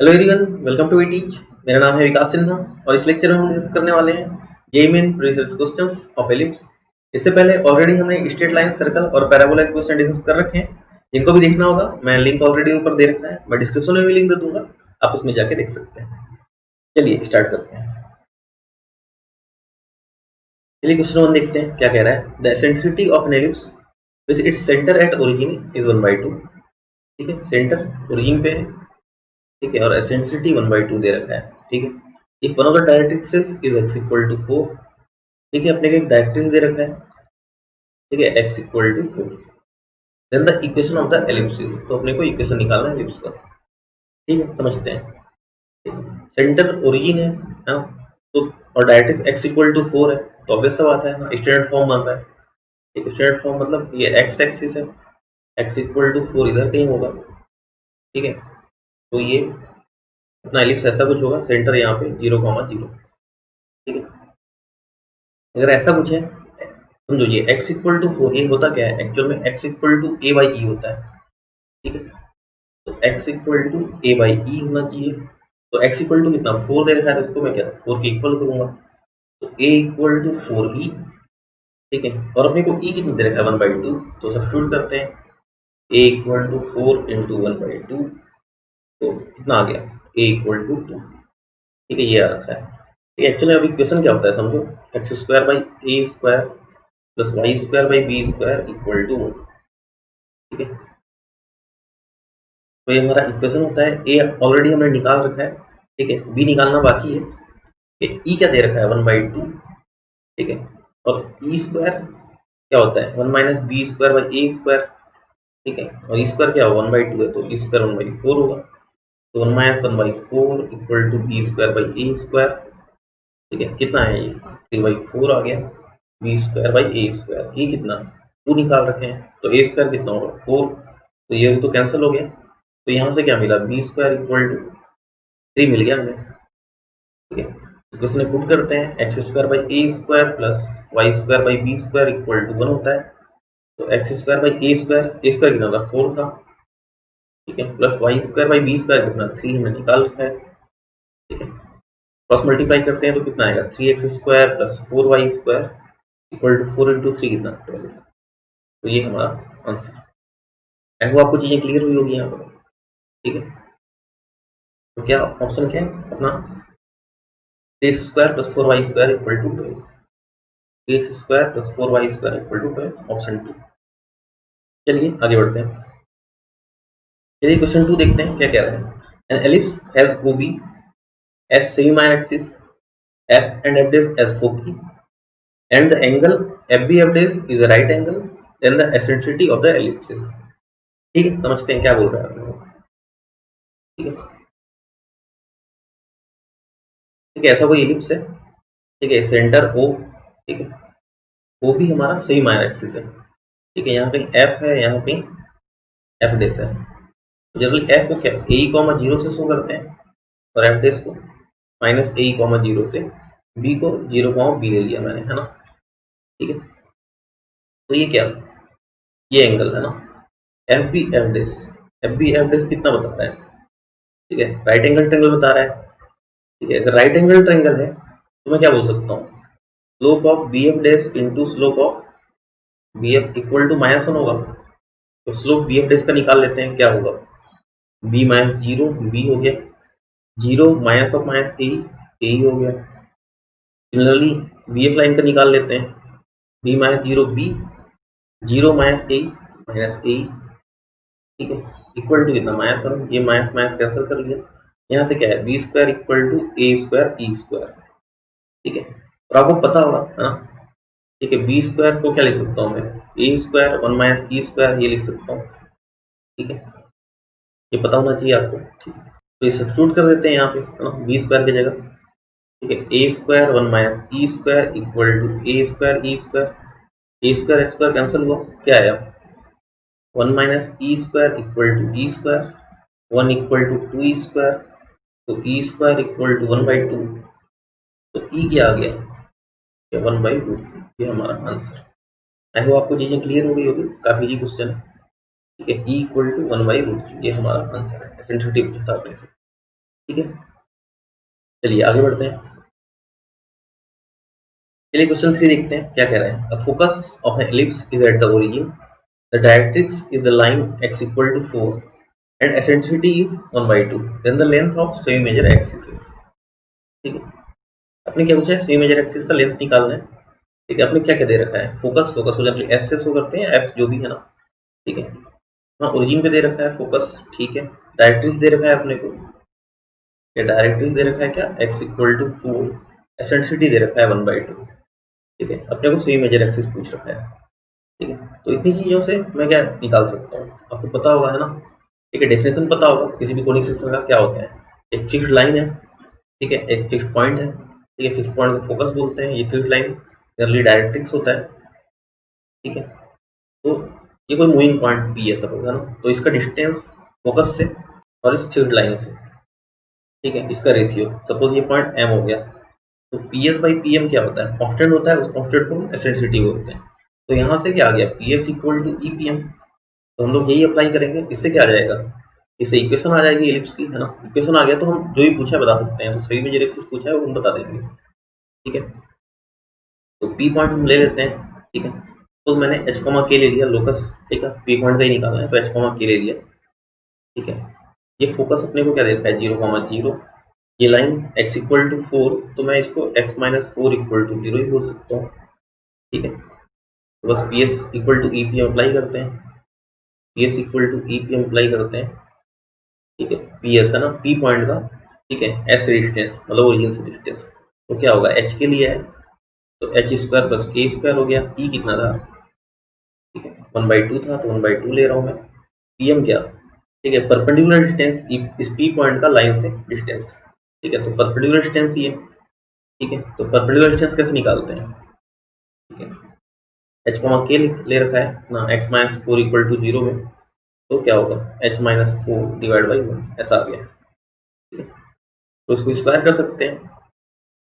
Hello everyone, welcome to Teach. मेरा नाम है विकास सिन्हा और इस लेक्चर में हम डिस्कस करने वाले हैं JEE main previous questions of ellipse. इससे पहले ऑलरेडी हमने स्ट्रेट लाइन, सर्कल और पैराबोला के क्वेश्चन डिस्कस कर रखे हैं। जिनको भी देखना होगा, मैं लिंक ऑलरेडी ऊपर दे रखा है, मैं डिस्क्रिप्शन में भी लिंक दे दूंगा, आप उसमें जाके देख सकते हैं। चलिए स्टार्ट करते हैं। चलिए क्वेश्चन 1 देखते हैं क्या कह रहा है। The eccentricity of an ellipse with its centre at origin is 1/2। ठीक है, सेंटर ओरिजिन पे है, ठीक है, और एसेंट्रिसिटी 1/2 दे रखा है। ठीक है, if one of the directrices is x equal to 4। ठीक है, अपने को एक डायरेक्ट्रिक्स दे रखा है, ठीक है, x equal to 4। Then the equation of the ellipsis, तो अपने को इक्वेशन निकालना है एलिप्स का। ठीक है, समझते हैं। सेंटर ओरिजिन है ना, तो और डायरेक्ट्रिक्स x इक्वल टू 4 है, तो ऑब्वियस सा बात है ना, स्टैंडर्ड फॉर्म बन रहा है। ठीक है, स्टैंडर्ड फॉर्म मतलब ये x एक्सिस है, x इक्वल टू 4 इधर कहीं होगा। ठीक है, तो ये अपना एलिप्स ऐसा कुछ होगा, सेंटर यहाँ पे 0,0। ठीक है, अगर ऐसा कुछ है, समझो ये x इक्वल टू 4, ये होता क्या है एक्चुअल में, x equal to a by E होता है। ठीक है, तो x equal to a by E होना चाहिए। तो x इक्वल टू कितना 4 दे रखा है, तो इसको मैं क्या 4 के इक्वल करूंगा, तो a इक्वल टू 4e। ठीक है, और अपने को e कितना दे रखा है 1/2, तो सब्स्टिट्यूट करते हैं। a इक्वल टू 4 इंटू 1/2, तो कितना आ गया a इक्वल टू 2। ठीक है, ये आ रखा है। ठीक है, एक्चुअली अभी क्वेश्चन क्या होता है समझो, x square by A square plus Y square by B square equal to 1। ठीक है, तो ये हमारा इक्वेशन होता है। ए ऑलरेडी हमने निकाल रखा है, ठीक है, बी निकालना बाकी है। ई क्या दे रखा है 1/2। ठीक है, और ई स्क्वायर क्या होता है 1 minus B square by A square. ठीक है, और ई स्क्वायर क्या होगा 1/2 है, तो ई स्क्वायर 1/4 होगा। तो 1 minus 1/4 equal to b square by A square. ठीक है, कितना है ये 3/4 आ गया। B square by A square, ये कितना 2 निकाल रखे हैं, तो ए स्क्वायर कितना होगा 4। तो ये तो कैंसिल हो गया, तो यहाँ से क्या मिला बी स्क्वायर इक्वल टू 3 मिल गया हमें। ठीक है, तो इसमें पुट करते हैं, x square by A square plus Y square by B square equal to 1 होता है। तो x square by A square कितना था 4 था। ठीक है, plus Y square by B square कितना 3 हमने निकाल रखा है। ठीक है, क्रॉस मल्टीप्लाई करते हैं तो कितना आएगा 3x square plus 4y square equal to 4 into 3 कितना 12। तो ये हमारा आंसर है। वो आपको चीजें क्लियर हुई होगी यहाँ पर। ठीक है, तो क्या ऑप्शन क्या है अपना, 3x square plus 4y square equal to 12। 3x square plus 4y square equal to 12, option 2। चलिए आगे बढ़ते हैं। चलिए क्वेश्चन 2 देखते हैं क्या कह रहा है। An ellipse has OB as semi axis f and f dash as foci and the angle FB f dash is a right angle, then the eccentricity of the ellipse is। ठीक है, समझते हैं क्या बोल रहा है। ठीक है, ठीक है, ऐसा कोई एलिप्स है। ठीक है, सेंटर O। ठीक है, O भी हमारा सेमी माइनर एक्सिस है। ठीक है, यहाँ पे F है, यहाँ पे F डेस है। जनरली F को क्या a,0 से शो करते हैं, और F डेस को माइनस a,0 से। B को 0,b ले लिया मैंने, है ना। ठीक है, तो ये क्या, ये एंगल है ना, एफ बी एफ डेस कितना बता रहा है। ठीक है, राइट एंगल ट्रायंगल बता रहा है। ठीक है, अगर राइट एंगल ट्रायंगल है तो मैं क्या बोल सकता हूँ, slope of B F dash into slope of B F equal to -1 होगा। तो स्लोप बी एफ डेस का निकाल लेते हैं, क्या होगा बी माइनस 0, बी हो गया 0 माइनस ऑफ माइनस ए, ए ही हो गया। सिमिलरली बी एफ लाइन का निकाल लेते हैं, बी माइनस 0 बी, 0 माइनस ए माइनस ए। ठीक है, इक्वल टू कितना -1, ये माइनस माइनस कैंसिल कर लिया। यहाँ से क्या है b square equal to A square E square. ठीक है, और आपको पता होगा है ना। ठीक है, बी स्क्वायर को क्या लिख सकता हूँ मैं, ए स्क्वायर 1 माइनस ई स्क्वायर, ये लिख सकता हूँ। ठीक है, ये पता होना चाहिए आपको। ठीक है, तो ये सब्स्टिट्यूट कर देते हैं यहाँ पे है ना, बी स्क्वायर की जगह। ठीक है, A square 1 minus E square equal to A square E square. A square square cancel हुआ, क्या आया 1 minus E square equal to E square, 1 equal to 2 E square, तो ई स्क्वायर इक्वल टू 1/2। तो ई क्या आ गया 1/2, ये हमारा आंसर। आई होप आपको चीजें क्लियर हो गई होगी, काफी इजी क्वेश्चन है। ठीक है, ई इक्वल टू 1/2, ये हमारा आंसर है, एसेंट्रिसिटी पूछता है आपने से। ठीक है, चलिए आगे बढ़ते हैं। चलिए क्वेश्चन 3 देखते हैं क्या कह रहा है। A focus of an ellipse is at the origin, the directrix is the line x equal to 4 and eccentricity is 1/2, then the length of semi major axis. ठीक है, आपने क्या पूछा है, सेमी मेजर एक्सिस का लेंथ निकालना है। ठीक है, आपने क्या क्या दे रखा है, फोकस, फोकस को जनरली एस से शो करते हैं, एफ जो भी है ना। ठीक है, हाँ ओरिजिन पे दे रखा है फोकस, ठीक है। डायरेक्ट्रिक्स दे रखा है अपने को, ये डायरेक्ट्रिक्स दे रखा है क्या, x इक्वल टू 4, एसेंट्रिसिटी दे रखा है 1/2। ठीक है, अपने को सेमी मेजर एक्सिस पूछ रखा है। ठीक है, तो इतनी चीजों से मैं क्या निकाल सकता हूँ, आपको पता होगा है ना। ठीक है, डेफिनेशन पता होगा किसी भी कोनिक सेक्शन का क्या होता है। एक फिक्स्ड लाइन है, ठीक है, एक फिक्स्ड पॉइंट है। ठीक है, फिक्स्ड पॉइंट को फोकस बोलते हैं, ये फिक्स्ड लाइन जनरली डायरेक्ट्रिक्स होता है। ठीक है, तो ये कोई मूविंग पॉइंट पी है सपोज है ना, तो इसका डिस्टेंस फोकस से और इस फिक्स्ड लाइन से, ठीक है, इसका रेशियो, सपोज ये पॉइंट एम हो गया, तो P S by P M क्या होता है, कॉन्स्टेंट होता है, उस कॉन्स्टेंट को एसेंट्रिसिटी बोलते हैं। तो यहाँ से क्या आ गया, P S equal to e P M, तो हम लोग यही अप्लाई करेंगे, इससे क्या आ जाएगा, इससे इक्वेशन आ जाएगी एलिप्स की, है ना। इक्वेशन आ गया तो हम जो भी पूछा है बता सकते हैं, तो सही में जो एक्सिस पूछा है वो हम बता देंगे। ठीक है, तो पी पॉइंट हम ले लेते हैं। ठीक है, तो मैंने एच कॉमा के ले लिया लोकस, ठीक है, पी पॉइंट का ही निकालना है तो एच कॉमा के ले लिया। ठीक है, ये फोकस अपने को क्या देता है, 0,0। ये लाइन x इक्वल टू 4, तो मैं इसको x माइनस 4 इक्वल टू 0 ही बोल सकता हूँ। ठीक है, तो बस P S equal to e P M apply करते हैं, P S equal to e P M apply करते हैं। ठीक है, पी एस है ना, पी पॉइंट का, ठीक है, एस डिस्टेंस मतलब ओरिजिन से डिस्टेंस, तो क्या होगा, एच के लिए है तो H square plus k square हो गया। ई कितना था, ठीक है, 1/2 था तो 1/2 ले रहा हूँ मैं। पी एम क्या, ठीक है, परपेंडिकुलर डिस्टेंस इस पी पॉइंट का लाइन से डिस्टेंस। ठीक है, तो परपेंडिकुलर डिस्टेंस ये, ठीक है, तो परपेंडिकुलर डिस्टेंस कैसे निकालते हैं। ठीक है, एच कॉमा के ले रखा है ना, एक्स माइनस 4 इक्वल टू 0 में, तो क्या होगा, एच माइनस 4 डिवाइड बाई 1 ऐसा आ गया। ठीक है, तो इसको स्क्वायर कर सकते हैं,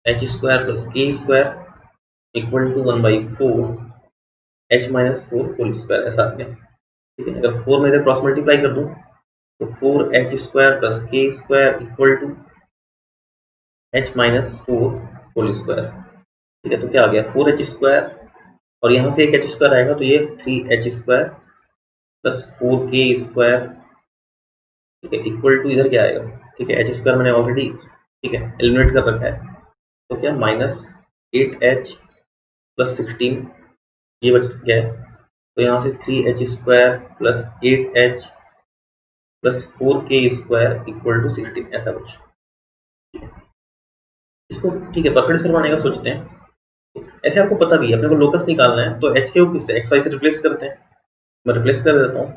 h square plus k square equal to 1/4 h minus 4 whole square ऐसा आ गया। ठीक है, अगर 4 में इधर क्रॉस मल्टीप्लाई कर दूं तो 4 h square plus k square equal to h minus 4 whole square. ठीक है, तो क्या आ गया, 4 एच स्क्वायर और यहाँ से एक एच स्क्वायर आएगा तो ये 3 एच स्क्वायर प्लस 4 के स्क्वायर, ठीक है, इक्वल टू इधर क्या आएगा, ठीक है, एच स्क्वायर मैंने ऑलरेडी, ठीक है, एलिमिनेट कर रखा है, तो क्या माइनस 8 एच प्लस 16 ये बच गया है, तो यहाँ से 3 H square plus 8 H plus 4 के स्क्वायर इक्वल टू 16 ऐसा कुछ। इसको ठीक है परफेक्ट करवाने का सोचते हैं, ऐसे आपको पता भी है अपने को लोकस निकालना है, तो एच के को किससे, एक्स वाई से रिप्लेस करते हैं। मैं रिप्लेस कर देता हूँ,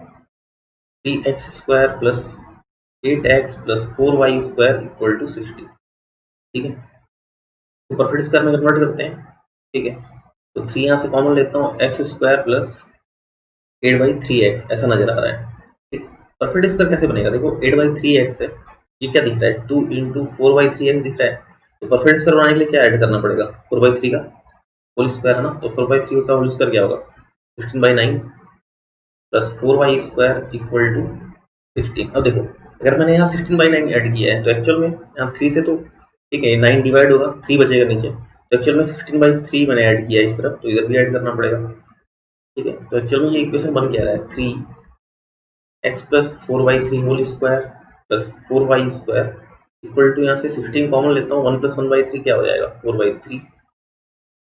3x² plus 8x plus 4y square equal to 60। ठीक है, तो परफेक्ट स्क्वायर में कन्वर्ट करते हैं। ठीक है, तो 3 यहाँ से कॉमन लेता हूँ, x² प्लस 8/3x ऐसा नजर आ रहा है। ठीक, परफेक्ट स्क्वायर कैसे बनेगा, देखो 8/3x है, ये क्या दिख रहा है, 2 इंटू 4/3x दिख रहा है, तो परफेक्ट स्क्वायर बनाने के लिए क्या ऐड करना पड़ेगा, 4/3 का होल स्क्वायर है ना, तो 4/3 का होल स्क्वायर क्या होगा, 16/9 plus 4y square equal to 16। अब देखो अगर मैंने यहाँ 16/9 ऐड किया है तो एक्चुअल में यहाँ 3 से तो, ठीक है, 9 डिवाइड होगा, 3 बचेगा नीचे, तो एक्चुअल में 16/3 मैंने ऐड किया है इस तरफ, तो इधर भी ऐड करना पड़ेगा। ठीक है, तो एक्चुअल में ये इक्वेशन बन क्या रहा है, 3x plus 4/3 whole square plus 4y square equal to, यहाँ से 16 कॉमन लेता हूँ, 1 प्लस 1/3 क्या हो जाएगा, 4/3।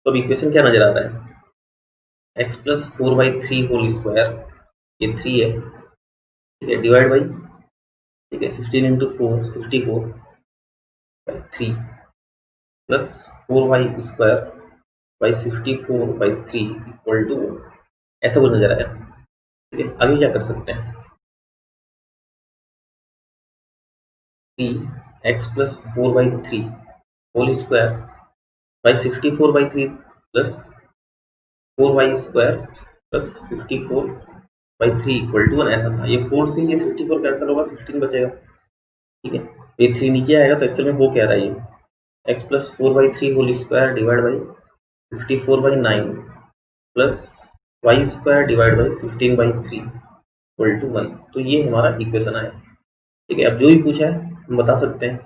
तो अब इक्वेशन क्या नजर आ रहा है, x प्लस 4/3 होल स्क्वायर, ये 3 है, ठीक है, डिवाइड बाई, ठीक है, 16 into 4 64/3 plus 4y square by 64/3 equal to, ऐसा कुछ नजर आया। ठीक है, आगे क्या कर सकते हैं, 3x plus 4/3 whole square by 64/3 plus 4y square plus 64/3 equal to 1 ऐसा था। ये 4 से ये 64 कैंसिल होगा, 16 बचेगा। ठीक है, ये 3 नीचे आएगा तो एक्चुअल में वो क्या रहा है, ये x plus 4/3 whole square divide by 64/9 plus Y square divide by 16/3 equal to 1। तो ये हमारा इक्वेशन है। ठीक है, अब जो भी पूछा है हम बता सकते हैं।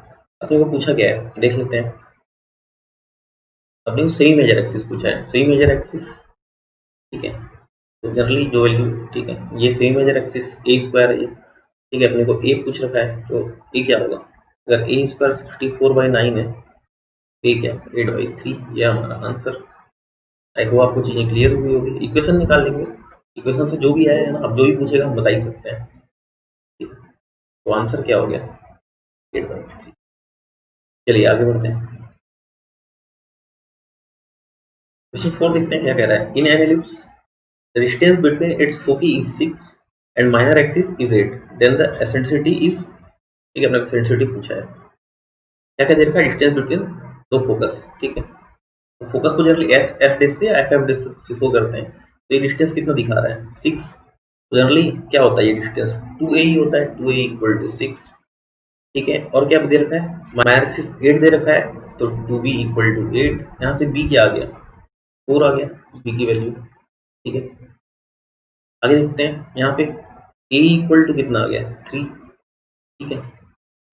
अपने को पूछा गया है, देख लेते हैं। अपने को सेमी मेजर एक्सिस पूछा है, सेमी मेजर एक्सिस, ठीक है। तो जनरली जो वैल्यू, ठीक है, ये सेमी मेजर एक्सिस ए स्क्वायर है ये, ठीक है। अपने को ए पूछ रखा है, तो ए क्या होगा? अगर ए स्क्वायर 64/9 है, ए क्या 8/3, ये हमारा आंसर। आई होप आपको चीजें क्लियर हुई होगी। इक्वेशन निकाल लेंगे, इक्वेशन से जो भी आया है ना, अब जो भी पूछेगा हम बता ही सकते हैं, ठीक है। तो आंसर क्या हो गया? 8/3। चलिए आगे बढ़ते हैं। क्वेश्चन 4 देखते हैं क्या कह रहा है। In an ellipse the distance between its foci is 6 and minor axis is 8, then the eccentricity is, ठीक है, अपना eccentricity पूछा है। क्या क्या दे रखा है? डिस्टेंस बिटवीन दो फोकस, ठीक है। तो फोकस को जनरली एस एफ डेस से या एफ एफ डेस से शो करते हैं। तो ये डिस्टेंस कितना दिखा रहा है? 6। तो जनरली क्या होता है ये डिस्टेंस? 2a ही होता है, 2a इक्वल टू 6, ठीक है। और क्या दे रखा है? माइनर एक्सिस 8 दे रखा है, तो 2b इक्वल टू 8। यहाँ से b क्या आ गया? 4 आ गया b की वैल्यू, ठीक है। आगे देखते हैं यहाँ पे a इक्वल टू कितना आ गया? 3, ठीक है।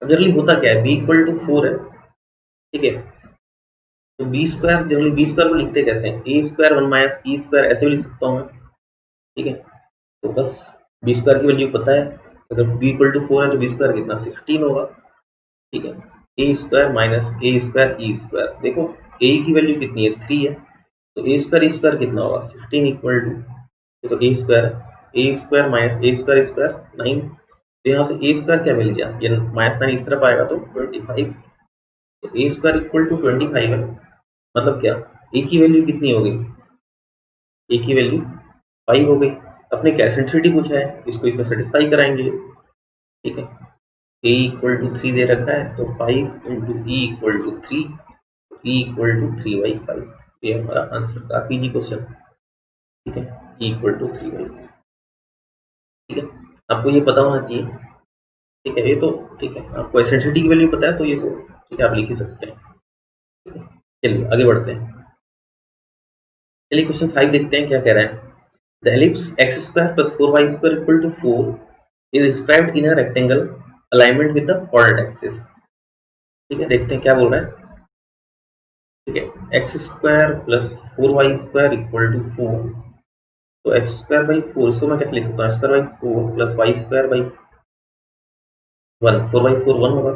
अब जनरली होता क्या है? b इक्वल टू 4 है, ठीक है। तो B square, generally b square को लिखते कैसे हैं? A square 1 minus E square, ऐसे भी लिख सकता हूँ मैं, ठीक है। तो बस बी स्क्वायर की वैल्यू पता है, अगर बी इक्वल टू 4 है तो बी स्क्वायर कितना? 16 होगा, ठीक है। A square minus A square E square, देखो ए की वैल्यू कितनी है? 3 है, तो ए स्क्वायर ई स्क्वायर कितना होगा? 15 इक्वल टू, तो ए स्क्वायर है, A square minus A square square 9। तो यहाँ से ए स्क्वायर क्या मिल गया? ये माइनस 9 इस तरफ आएगा तो 25। तो ए स्क्वायर इक्वल टू 25 है, मतलब क्या? ए की वैल्यू कितनी हो गई? ए की वैल्यू 5 हो गई। अपने क्या एसेंट्रिसिटी पूछा है, इसको इसमें सेटिस्फाई कराएंगे, ठीक है। ए इक्वल टू 3 दे रखा है, तो 5 into e equal to 3, e equal to 3/5। ये हमारा आंसर था, पीजी क्वेश्चन, ठीक है। ई इक्वल टू 3/5, ठीक है। आपको ये पता होना चाहिए, ठीक है। ये तो ठीक है, आपको एसेंट्रिसिटी की वैल्यू पता है, तो ये तो ठीक है, आप लिख ही सकते हैं, ठीक है। चलिए आगे बढ़ते हैं। चलिए क्वेश्चन 5 देखते हैं क्या कह रहा है। The ellipse x square plus 4y square equal to 4 is described in a rectangle alignment with the coordinate axis, ठीक है। देखते हैं क्या बोल रहा है, ठीक है। X square plus 4y square equal to 4, तो एक्स स्क्वायर बाई 4, इसको मैं कैसे लिख सकता हूँ? X square by 4 plus Y square by 1, 4/4 1 होगा,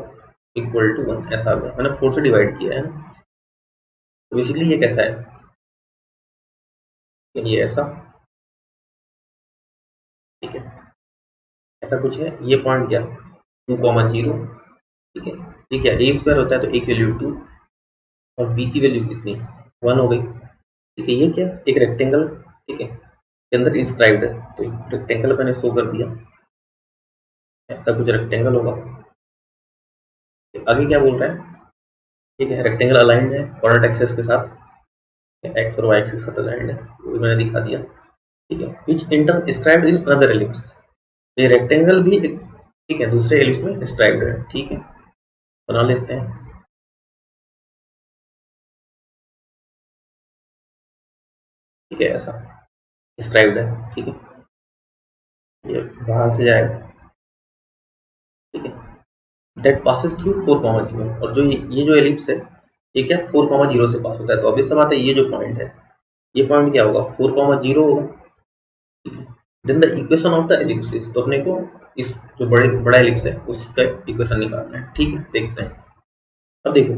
इक्वल टू 1, ऐसा आ गया। मैंने 4 से डिवाइड किया है ना, तो बेसिकली ये कैसा है? ये ऐसा, ठीक है, ऐसा कुछ है। ये पॉइंट क्या? 2,0, ठीक है। ये क्या? ए स्क्वायर होता है, तो ए की वैल्यू 2 और बी की वैल्यू कितनी? 1 हो गई, ठीक है। ये क्या? एक रेक्टेंगल, ठीक है, के अंदर इंस्क्राइब्ड है, तो रेक्टेंगल मैंने शो कर दिया, ऐसा कुछ रेक्टेंगल होगा। आगे क्या बोल रहा है? ठीक है, रेक्टेंगल अलाइंड है कोऑर्डिनेट एक्सिस के साथ, एक्स और वाई एक्सिस के साथ अलाइंड है, वो भी मैंने दिखा दिया, ठीक है। Which in turn inscribed in another ellipse, ये रेक्टेंगल भी ठीक है दूसरे एलिप्स में इंस्क्राइब्ड है, ठीक है। बना लेते हैं, ठीक है, ऐसा इंस्क्राइब्ड है, ठीक है। ये बाहर से जाएगा, ठीक है। दैट पासेस थ्रू 4,0, और जो ये जो एलिप्स है, ये क्या 4,0 से पास होता है। तो अभी सब आता है, ये जो पॉइंट है, ये पॉइंट क्या होगा? 4,0 होगा, ठीक है। Then the equation of the ellipsis, तो अपने को इस जो बड़ा एलिप्स है उसका इक्वेशन निकालना है, ठीक है। देखते हैं। अब देखो,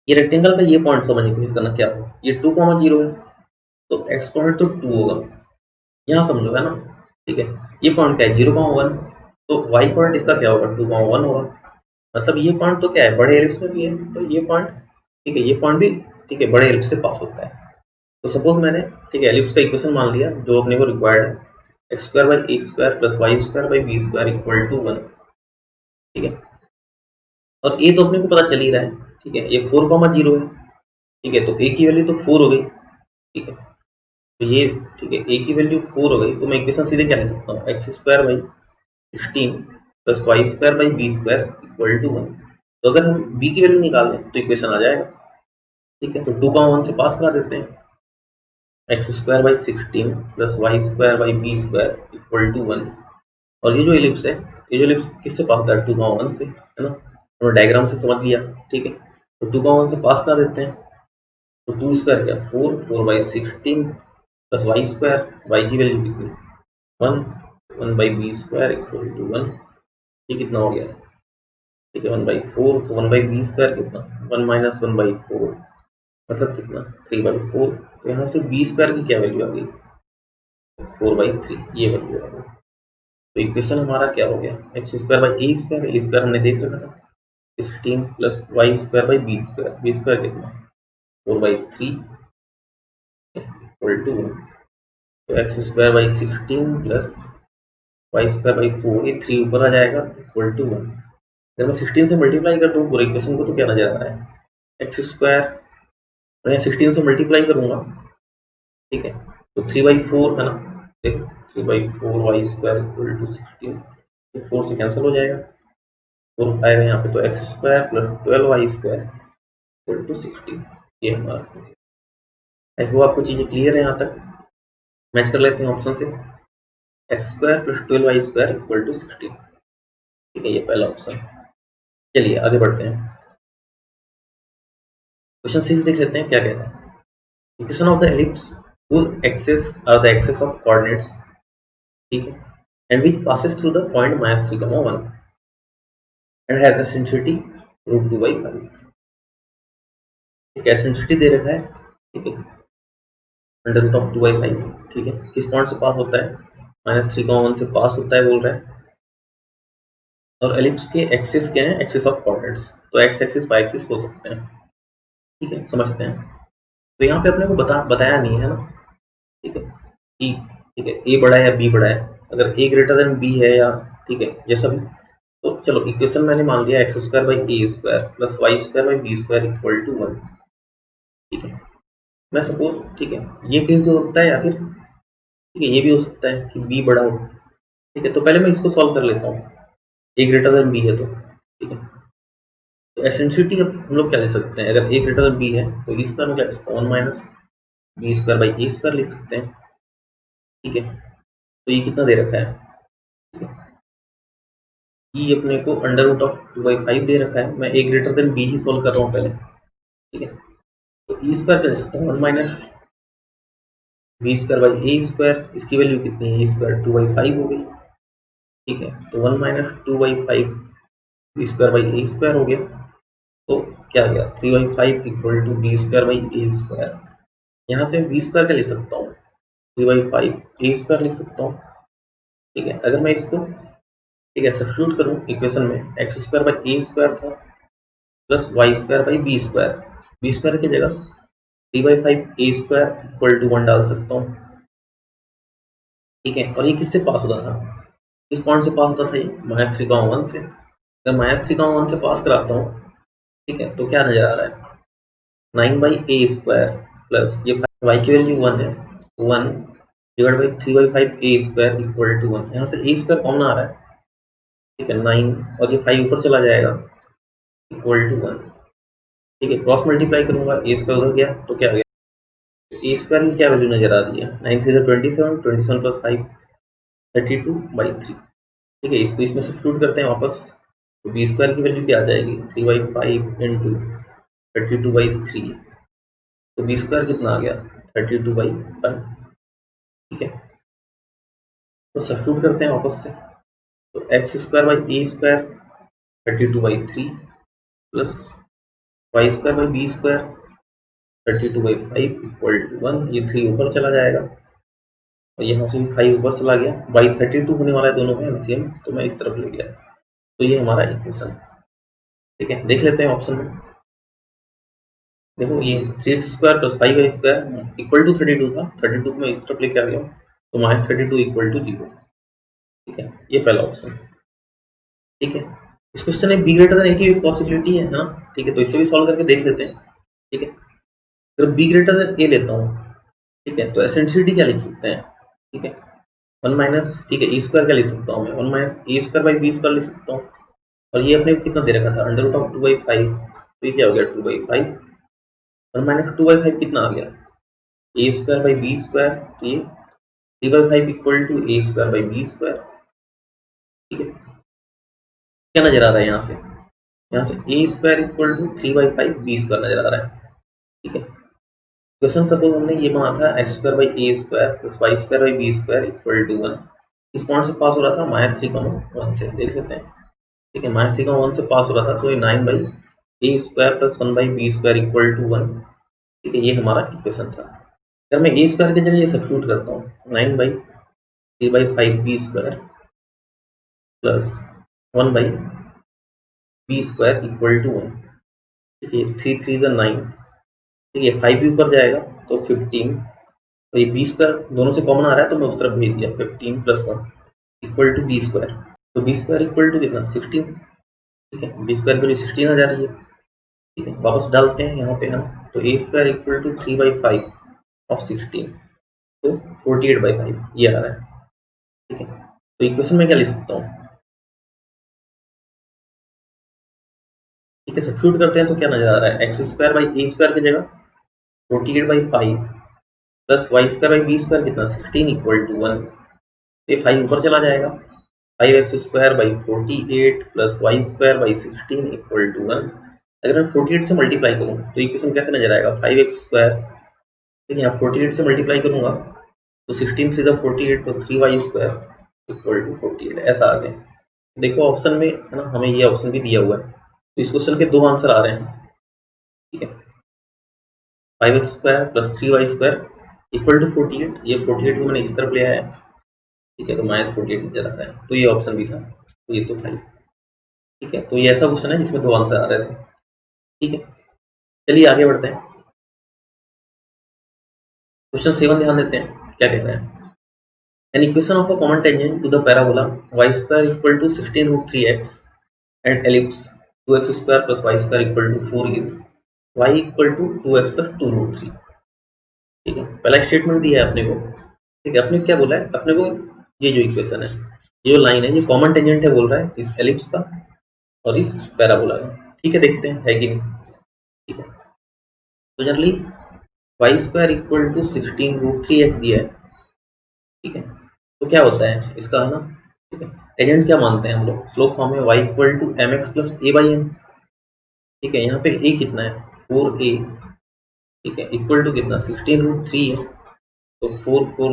ये रेक्टेंगल का ये पॉइंट समझने की कोशिश करना, क्या होगा? ये 2,0 है, तो एक्स पॉइंट तो 2 होगा, यहाँ समझो, है ना, ठीक है। ये पॉइंट क्या है? 0,1, तो वाई पॉइंट इसका क्या होगा? 2,1 होगा। मतलब ये पॉइंट तो क्या है? बड़े एलिप्स में भी है, तो ये पॉइंट, ठीक है, ये पॉइंट भी, ठीक है, बड़े एलिप्स से पास होता है। तो सपोज मैंने, ठीक है, एलिप्स का इक्वेशन मान लिया जो अपने को रिक्वायर्ड है, x square by A square plus Y square by B square equal to 1, ठीक है। और ए तो अपने को पता चल ही रहा है, ठीक है, ये 4,0 है, ठीक है। तो ए की वैल्यू तो 4 हो गई, ठीक है। तो ये, ठीक है, ए की वैल्यू 4 हो गई, तो मैं इक्वेशन सीधे क्या लिख सकता हूँ? X square by 16 plus Y square by B square equal to 1। तो अगर हम बी की वैल्यू निकाल दें तो इक्वेशन आ जाएगा, ठीक है। तो 2,1 से पास करा देते हैं, x square by 16 plus Y square by B square equal to 1। और ये जो एलिप्स है, ये जो एलिप्स किससे पास होता है? 2,1 से, है ना। तो डायग्राम से समझ लिया, ठीक है। तो 2 का 1 से पास करा देते हैं, तो 2 स्क्वायर क्या 4, 4/16 प्लस वाई स्क्वायर, वाई की वैल्यू कितनी 1, 1/b² इक्वल टू 1, ये कितना हो गया, ठीक है 1/4, तो 1/b² कितना 1 माइनस 1/4 मतलब कितना 3/4, तो यहाँ से b² की क्या वैल्यू आ गई 4/3, ये वैल्यू आ गई। तो इक्वेशन हमारा क्या हो गया x² हमने देख रखा था 16 प्लस y² b² कितना 4/3 इक्वल टू 1, तो x²/16 प्लस y²/4, ये 3 ऊपर आ जाएगा इक्वल टू 1। अगर मैं 16 से मल्टीप्लाई कर दूँ पूरे इक्वेशन को तो क्या नजर आ रहा है x², मैं 16 से मल्टीप्लाई करूंगा, ठीक है, तो 3/4 है ना, देखो 3/4 y² इक्वल टू 16, तो 4 से कैंसिल हो जाएगा, 4 आएगा यहाँ पे, तो x² plus 12y² equal to 16, ये हमारा। आई होप आपको चीजें क्लियर है यहाँ तक। मैच कर लेते हैं ऑप्शन से, x² plus 12y² equal to 16, ठीक है, ये पहला ऑप्शन। चलिए आगे बढ़ते हैं, क्वेश्चन 6 देख लेते हैं क्या कहता है। Equation of the ellipse whose axes are the axis of coordinates, ठीक है, and which passes through the point -3, 1 and has eccentricity √2/5। एक एसेंसिटी दे रखा है, ठीक है, √2/5, ठीक है, किस पॉइंट से पास होता है -3, 1 से पास होता है बोल रहा है, और एलिप्स के एक्सिस क्या है एक्सिस ऑफ कोऑर्डिनेट्स, तो एक्स एक्सिस वाई एक्सिस हो सकते हैं, ठीक है, समझते हैं। तो यहाँ पे अपने को बताया नहीं है ना, ठीक है, कि ठीक है ए बड़ा है या बी बड़ा है, अगर ए ग्रेटर देन बी है या, ठीक है, जैसा भी, तो चलो इक्वेशन मैंने मान लिया x² plus y² equal to 1, ठीक है, मैं सपोज, ठीक है, ये केस भी हो सकता है या फिर, ठीक है, ये भी हो सकता है कि बी बड़ा हो, ठीक है, तो पहले मैं इसको सॉल्व कर लेता हूँ, ए ग्रेटर देन बी है तो, ठीक है, तो एसेंसिटी हम लोग क्या ले सकते हैं, अगर ए ग्रेटर देन बी है तो ई स्क्वायर में क्या 1 माइनस b² लिख सकते हैं, ठीक है, तो ये कितना दे रखा है, ई अपने को √2/5 दे रखा है, मैं ए ग्रेटर देन बी ही सोल्व कर रहा हूँ पहले, ठीक है, तो ई स्क्वायर कर सकता हूँ 1 माइनस b²/a², इसकी वैल्यू कितनी है, a² 2/5 हो गई, ठीक है, तो 1 माइनस 2/5 b²/a² हो गया, तो क्या आ गया 3/5 इक्वल टू b²/a², यहाँ से b² का लिख सकता हूँ 3/5 a² लिख सकता हूँ, ठीक है, अगर मैं इसको, ठीक है, सब्स्टिट्यूट करूँ इक्वेशन में, x² था प्लस y² b² की जगह 3/5 a² इक्वल टू 1 डाल सकता हूँ, ठीक है, और ये किससे पास होता था, किस पॉइंट से पास होता था, ये -3, 1 से, अगर -3, 1 से पास कराता हूँ, ठीक है, तो क्या नजर आ रहा है 9/a² प्लस ये y की वैल्यू 1 है, 1 divide by 3/5 a² equal to 1, यहाँ से a² कॉमन आ रहा है, ठीक है, 9 और ये 5 ऊपर चला जाएगा इक्वल टू 1, ठीक है, क्रॉस मल्टीप्लाई करूंगा a² उधर गया तो क्या आ गया, a² की क्या वैल्यू नजर आ रही है 9 3 27, 27 प्लस 5 32/3, ठीक है, इसको इसमें सब्स्टिट्यूट करते हैं वापस, तो b² की वैल्यू क्या आ जाएगी 3/5 इंटू 32/3, तो b² कितना आ गया 32/5, ठीक है, तो सब्स्टिट्यूट करते हैं वापस से, तो x² a² 32/3 plus y²/b² 32/5 equal to 1, ये 3 ऊपर चला जाएगा और यहाँ से भी 5 ऊपर चला गया, बाई 32 होने वाला है दोनों में एलसीएम, तो मैं इस तरफ ले गया, तो ये हमारा इक्वेशन, ठीक है, देख लेते हैं ऑप्शन में, देखो ये 3x² plus 5y² equal to 32 था, 32 को मैं इस तरफ लेके आ गया, तो -32 इक्वल टू 0, ठीक है, ये पहला ऑप्शन, ठीक है, इस क्वेश्चन में बी ग्रेटर देन ए की पॉसिबिलिटी है ना, ठीक है, तो इससे भी सॉल्व करके देख लेते हैं, ठीक है, अगर बी ग्रेटर देन ए लेता हूँ, ठीक है, तो एसेंसिटी क्या लिख सकते हैं, ठीक है, 1 माइनस, ठीक है, e² क्या लिख सकता हूँ मैं 1 माइनस a²/b² लिख सकता हूँ, और ये अपने को कितना दे रखा था √2/5, तो ये क्या हो गया 2/5, 1 माइनस 2/5 कितना आ गया a²/b², तो ये 3/5 इक्वल टू a²/b², ठीक है, क्या नजर आ रहा है यहाँ से यहाँ से A square equal to 3/5 B square नजर आ रहा है। ठीक है, क्वेश्चन सपोज हमने ये माना था x square by A square plus Y square by B square equal to 1। इस पॉइंट से पास हो रहा था -3, 1 से, देख लेते हैं। ठीक है, -3, 1 से पास हो रहा था, तो ये 9/a square plus 1/b square equal to 1। ठीक है, ये हमारा इक्वेशन था। अगर मैं ए स्क्वायर की जगह ये सब्स्टिट्यूट करता हूँ, 9/3/5b square plus 1/b square equal to 1। ठीक है, 3 3 9। ठीक है, 5 भी ऊपर जाएगा तो 15, तो ये बी स्क्वायर दोनों से कॉमन आ रहा है तो मैं उस तरफ भेज दिया, 15 + 1 इक्वल टू बी स्क्वायर। तो बी स्क्वायर इक्वल टू कितना, 16। ठीक है, बी स्क्वायर के लिए 16 आ जा रही है। ठीक है, वापस डालते हैं यहाँ पे हम, तो ए स्क्वायर इक्वल टू 3/5 ऑफ 16, तो 48/5 ये आ रहा है। ठीक है, तो इक्वेशन में क्या लिख सकता हूँ। ठीक है, सब्स्टिट्यूट करते हैं तो क्या नजर आ रहा है, x square by A square की जगह 48/5 plus Y square by B square कितना, 16 इक्वल टू 1। ये 5 ऊपर चला जाएगा, 5x square by 48 plus Y square by 16 equal to 1। अगर मैं 48 से मल्टीप्लाई करूँ तो इक्वेशन कैसे नजर आएगा, 5x स्क्वायर। ठीक है, यहाँ 48 से मल्टीप्लाई करूंगा तो 16 से जब 48 तो 3y स्क्वायर इक्वल टू 48, ऐसा आ गया। देखो ऑप्शन में है ना, हमें ये ऑप्शन भी दिया हुआ है, तो इस क्वेश्चन के दो आंसर आ रहे हैं। ठीक है, 5x square plus 3y square equal to 48, ये 48 को मैंने इस तरफ ले आया। ठीक है, तो -48 नजर आ रहा है, तो ये ऑप्शन भी था, तो ये तो था ही। ठीक है, तो ये ऐसा क्वेश्चन है जिसमें दो आंसर आ रहे थे। ठीक है, चलिए आगे बढ़ते हैं। क्वेश्चन 7 ध्यान देते हैं क्या कहता है। An equation of a common tangent to the parabola y square equal to 16√3x and ellipse 2x square plus y square equal to 4 is y equal to 2x plus 2√3। ठीक है, पहला स्टेटमेंट दिया है अपने को। ठीक है, अपने क्या बोला है अपने को, ये जो इक्वेशन है, ये जो लाइन है, ये कॉमन टेंजेंट है बोल रहा है इस एलिप्स का और इस पैराबोला का। ठीक है, देखते हैं है कि नहीं। ठीक है, तो generally y square equal to 16√3x दिया है। ठीक है, तो क्या होता है इसका, है ना। ठीक है, टेंजेंट क्या मानते हैं हम लोग, स्लोप फॉर्म है y equal to mx plus a/n। ठीक है, यहाँ पे a कितना है, 4a। ठीक है, इक्वल टू कितना, 16√3 है, तो 4 4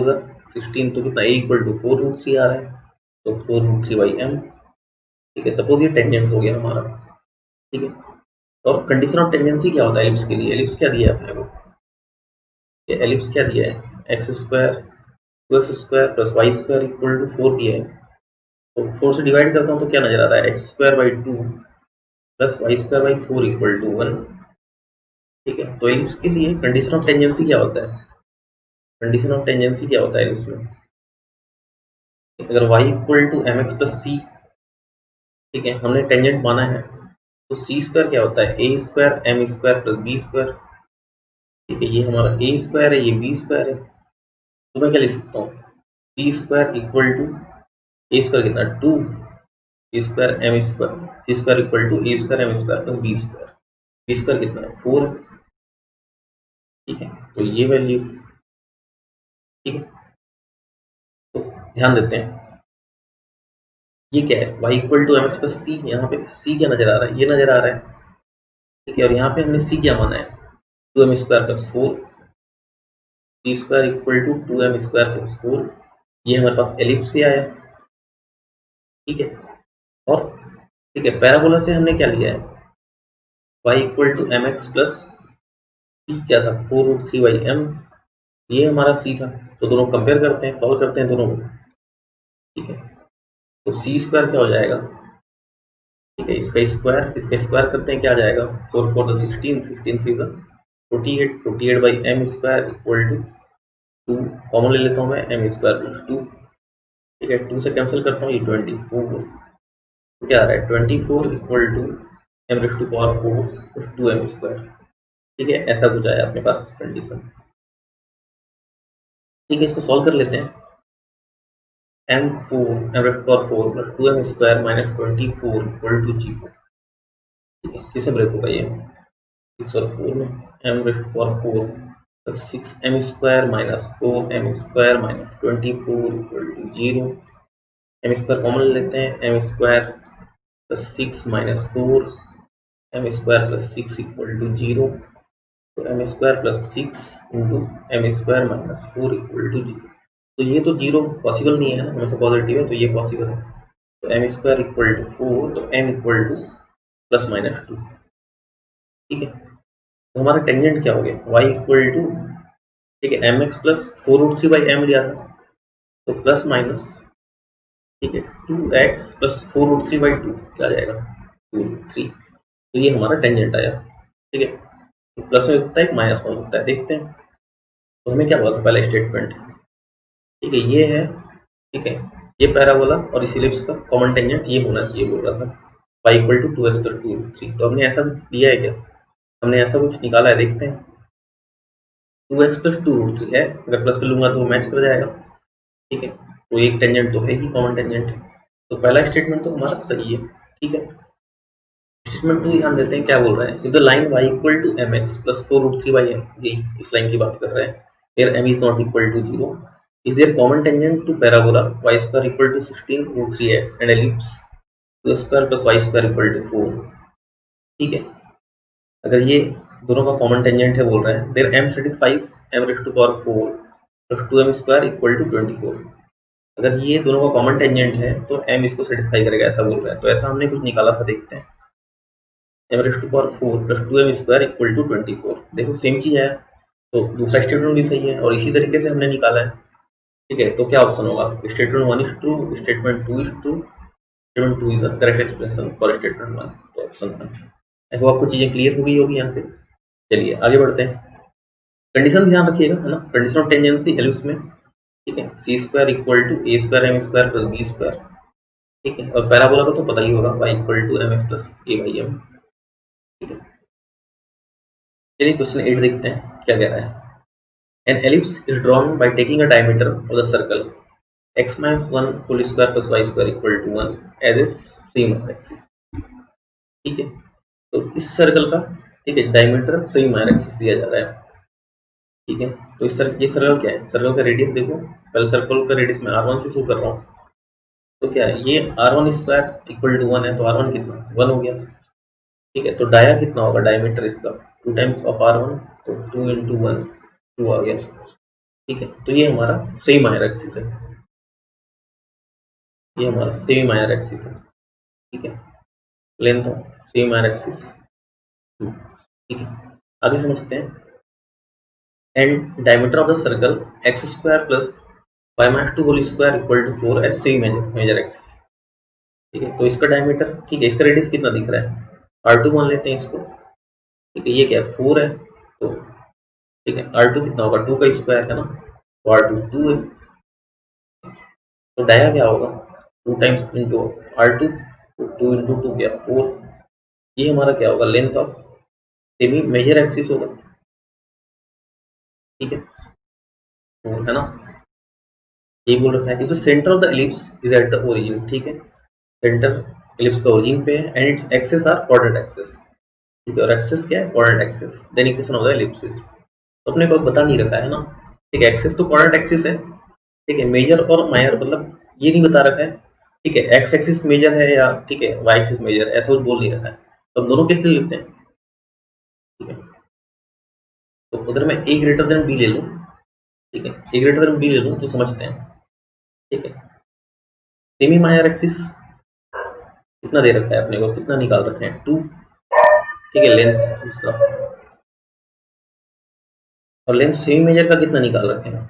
16, तो कितना a इक्वल टू 4√3 आ रहा है, तो 4√3/m। ठीक है, सपोज ये टेंजेंट हो गया हमारा। ठीक है, और कंडीशन ऑफ टेंजेंसी क्या होता है एलिप्स के लिए, एलिप्स क्या दिया है अपने को, ये एलिप्स क्या दिया है, x square 2x square plus Y square equal to 4 दिया है। तो 4 से डिवाइड करता हूँ तो क्या नजर आ रहा है, x square by 2 plus Y square by 4 equal to 1। ठीक है, तो एलिप्स के लिए कंडीशन ऑफ टेंजेंसी क्या होता है, कंडीशन ऑफ टेंजेंसी क्या होता है एलिप्स में, अगर y equal to M x plus C. ठीक है, हमने टेंजेंट माना है, तो सी स्क्वायर क्या होता है, A square M square plus B square. ठीक है, ये हमारा ए स्क्वायर है, ये बी स्क्वायर है, तो मैं क्या लिख सकता हूँ, C square equal to A square कितना 2, ए square M square, C square equal to A square M square plus B square. B square कितना है 4। ठीक है, तो ये वैल्यू। ठीक है, तो ध्यान देते हैं ये क्या है, y equal to M x plus C, यहाँ पे c क्या नजर आ रहा है, ये नजर आ रहा है। ठीक है, और यहाँ पे हमने c क्या माना है, 2m square plus 4, c square equal to 2m square plus 4। ये हमारे पास एलिप्स से आया। ठीक है, और ठीक है, पैराबोला से हमने क्या लिया है, y equal to M x plus C क्या था, 4√3/m। ये हमारा c था, तो दोनों कंपेयर करते हैं, सॉल्व करते हैं दोनों को। ठीक है, तो सी स्क्वायर क्या हो जाएगा, ठीक है, इसका स्क्वायर करते हैं, क्या आ जाएगा, 4 4 16, 16 3 48, 48/m square equal to 2, common ले लेता हूँ मैं, m स्क्वायर प्लस 2। ठीक है, 2 से कैंसिल करता हूँ, ये 24, तो क्या आ रहा है 24 equal to m raise to power 4 plus 2m square. ठीक है, ऐसा कुछ आया अपने पास कंडीशन। ठीक है, इसको सॉल्व कर लेते हैं, m raise to power 4 plus 2m square minus 24 equal to 0। ठीक है, किससे ब्रेक होगा ये, 6 और 4 में, m raise to power 4 plus 6m square minus 4m square minus 24 equal to 0। m square common लेते हैं, m square plus 6 minus 4 m square plus 6 equal to 0, तो m square plus 6 into m square minus 4 equal to 0। तो ये तो 0 possible नहीं है ना, हमेशा पॉजिटिव है, तो ये पॉसिबल है। तो एम स्क्वायर इक्वल टू 4, तो m equal to plus minus 2। ठीक है, तो हमारा टेंजेंट क्या हो गया, वाई इक्वल टू, ठीक है, एम एक्स प्लस 4√3/m लिया था, तो प्लस माइनस, ठीक है, 2x प्लस 4√3/2 क्या आ जाएगा, 2√3। तो ये हमारा टेंजेंट आया। ठीक है, तो प्लस में सकता है माइनस में सकता है, देखते हैं। तो हमें क्या बोला था पहला स्टेटमेंट, ठीक है, ये है, ठीक है, ये पैराबोला और इस इलिप्स का कॉमन टेंजेंट ये होना चाहिए बोल रहा था, y equal to 2x plus 2√3। तो हमने ऐसा कुछ लिया है क्या, हमने ऐसा कुछ निकाला है, देखते हैं। 2x प्लस 2√3 है, अगर प्लस कर लूंगा तो वो मैच कर जाएगा। ठीक है, तो एक टेंजेंट तो है ही, कॉमन टेंजेंट। तो पहला स्टेटमेंट तो हमारा सही है। ठीक है, स्टेटमेंट टू ध्यान देते हैं क्या बोल रहा है, if the line y equal to mx plus 4√3/m, यही इस लाइन की बात कर रहे हैं, here m is not equal to 0, is there common tangent to parabola y square equal to 16√3x and ellipse 2 square plus y square equal to 4। ठीक है, अगर ये दोनों का कॉमन टेंजेंट है बोल रहे हैं, there m satisfies m raised to power 4 plus 2m square equal to 24। अगर ये दोनों का कॉमन टेंजेंट है तो m इसको सेटिस्फाई करेगा, ऐसा बोल रहा है। तो ऐसा हमने कुछ निकाला था, देखते हैं। m raised to power 4 plus 2m square equal to 24। देखो सेम चीज है, तो दूसरा स्टेटमेंट भी सही है और इसी तरीके से हमने निकाला है। ठीक है, तो क्या ऑप्शन होगा, statement 1 is true, statement 2 is true, statement 2 is the correct expression for statement 1। तो ऑप्शन 1। आई होप आपको चीजें क्लियर हो गई होगी यहाँ पे। चलिए आगे बढ़ते हैं। कंडीशन ध्यान रखिएगा, है ना, कंडीशन ऑफ टेंजेंसी एलिप्स में। ठीक है, C square equal to A square M square plus B square. ठीक है, और पैराबोला का तो पता ही होगा, Y equal to M x plus A by M. ठीक है, चलिए क्वेश्चन 8 देखते हैं क्या कह रहा है। An ellipse is drawn by taking a diameter of the circle x minus 1 whole square plus y square equal to 1 as its same axis। ठीक है, तो इस सर्कल का, ठीक है, डायमीटर सेम एक्सिस दिया जा रहा है। ठीक है, तो इस सर्कल, ये सर्कल क्या है, सर्कल का रेडियस देखो, पहले सर्कल का रेडियस मैं r1 से शुरू कर रहा हूँ। तो क्या है, ये r1 स्क्वायर इक्वल टू 1 है, तो r1 कितना, 1 हो गया। ठीक है, तो डाया कितना होगा, डायमीटर इसका 2 टाइम्स ऑफ r1, तो 2 इंटू 1 2 आ गया। ठीक है, तो ये हमारा सेम आयर एक्सिस है, ये हमारा सेम आयर एक्सिस है। ठीक है, लेंथ ऑफ सेम आयर एक्सिस 2। ठीक है, आगे समझते हैं। And diameter of the circle x square plus y minus 2 whole square equal to 4 as semi major axis. ठीक है, तो इसका डायमीटर, ठीक है, इसका रेडियस कितना दिख रहा है, r2 मान लेते हैं इसको। ठीक है, ये क्या है, 4 है, तो ठीक है, r2 कितना होगा, 2 का स्क्वायर है ना, तो r2 2 है। तो डाया क्या होगा, 2 टाइम्स इंटू r2, तो 2 इंटू 2 क्या, 4। ये हमारा क्या होगा, length of semi major axis होगा। ठीक है, 4 है ना, ये बोल रखा है। The centre of the ellipse is at the origin. ठीक है, सेंटर एलिप्स का ओरिजिन पे है and its axes are coordinate axes. ठीक है, और एक्सेस क्या है, coordinate axes, then equation of the ellipsis. तो अपने को बता नहीं रखा है ना। ठीक है, एक्सेस तो कोऑर्डिनेट एक्सिस है। ठीक है, मेजर और माइनर मतलब ये नहीं बता रखा है। ठीक है, एक्स एक्सिस मेजर है या, ठीक है, वाई एक्सिस मेजर है, ऐसा कुछ बोल नहीं रखा है। तो हम दोनों केस ले लेते हैं। ठीक है, तो अगर मैं ए ग्रेटर देन बी ले लूँ, ठीक है, ए ग्रेटर देन बी ले लूँ तो समझते हैं। ठीक है, सेमी माइनर एक्सिस कितना दे रखा है अपने को, कितना निकाल रखे हैं, 2। ठीक है, लेंथ इसका, और लेंथ सेमी मेजर का कितना निकाल रखे हैं।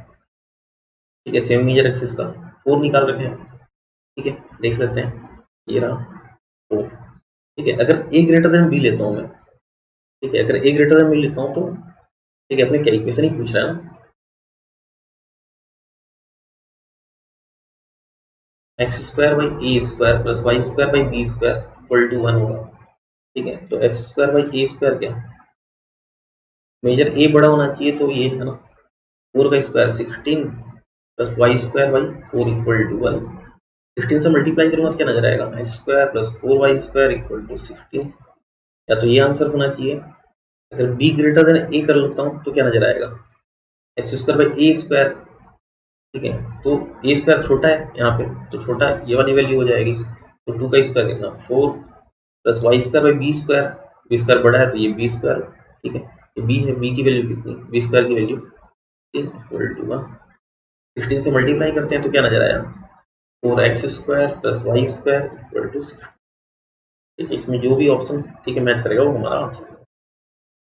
ठीक है, सेमी मेजर एक्सिस का 4 निकाल रखे हैं। ठीक है, देख लेते हैं, ये रहा 4। ठीक है, अगर ए ग्रेटर देन बी लेता हूँ मैं, ठीक है, अगर ए ग्रेटर देन बी लेता हूँ तो, ठीक है, अपने क्या इक्वेशन ही पूछ रहा है ना, x square by A square plus Y square by B square equal to 1 होगा। ठीक है, तो x square by A square क्या, मेजर ए बड़ा होना चाहिए, तो ये है ना, 4 का square 16 plus Y square by 4 equal to 1। 16 से मल्टीप्लाई करूंगा तो क्या नजर आएगा, x square plus 4 y square equal to 16। या तो ये आंसर होना चाहिए। अगर बी ग्रेटर देन ए कर लेता हूँ तो क्या नजर आएगा, x square by A square. ठीक है, तो ए स्क्वायर छोटा है यहाँ पे, तो छोटा ये वाली वैल्यू हो जाएगी, तो 2 का स्क्वायर कितना, 4 plus Y square by B square. B square बड़ा है तो ये बी स्क्वायर, ठीक है, ये बी है, बी की वैल्यू कितनी, बी स्क्वायर की वैल्यू इक्वल टू 1। 16 से मल्टीप्लाई करते हैं तो क्या नजर आया, 4x square plus Y square equal to 6। ठीक है, इसमें जो भी ऑप्शन ठीक है मैच करेगा वो हमारा आंसर है।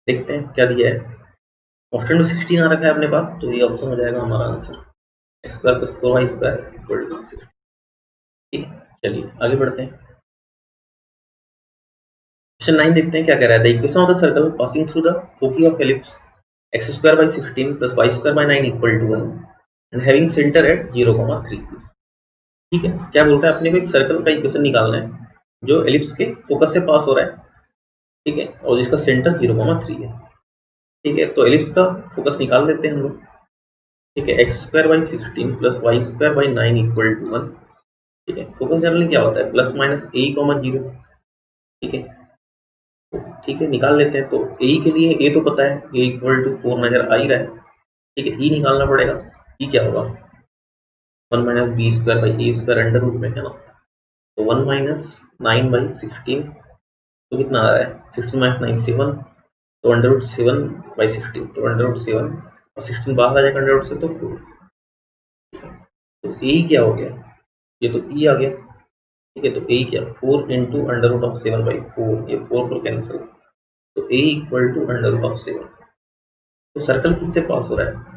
देखते हैं क्या दिया है, ऑप्शन में 16 आ रखा है अपने पास, तो ये ऑप्शन हो जाएगा हमारा answer, x square plus 4y square equal to 6। ठीक है, चलिए आगे बढ़ते हैं। क्वेश्चन 9 देखते हैं क्या कह रहा है, the equation of the circle passing through the foci of ellipse x square by 16 plus y square by 9 equal to 1 and having centre at 0,3। ठीक है, क्या बोल रहा है, अपने को एक सर्कल का इक्वेशन निकालना है जो एलिप्स के फोकस से पास हो रहा है, ठीक है, और जिसका सेंटर 0,3 है। ठीक है, तो एलिप्स का फोकस निकाल लेते हैं हम लोग। ठीक है, x square by 16 plus Y square by 9 equal to 1। ठीक है, फोकस जनरली क्या होता है, प्लस माइनस ए कॉमा 0। ठीक है, ठीक है, निकाल लेते हैं। तो ए के लिए ए तो पता है, ए इक्वल टू 4 नजर आ ही रहा है। ठीक है, ई निकालना पड़ेगा, ई क्या होगा, 1 minus B square by A square under root में है ना, तो 1 माइनस 9 बाई 16, तो कितना आ रहा है, 16 माइनस 9 7, तो अंडर रूट 7 बाई 16, तो अंडर रूट 7 और 16 बाहर आ जाएगा अंडर रूट से तो 4। तो ए क्या हो गया, ये तो ई आ गया। ठीक है, तो ए क्या, 4 into under root of 7 by 4, ये 4 4 कैंसिल, तो A equal to under root of 7। तो सर्कल किससे पास हो रहा है,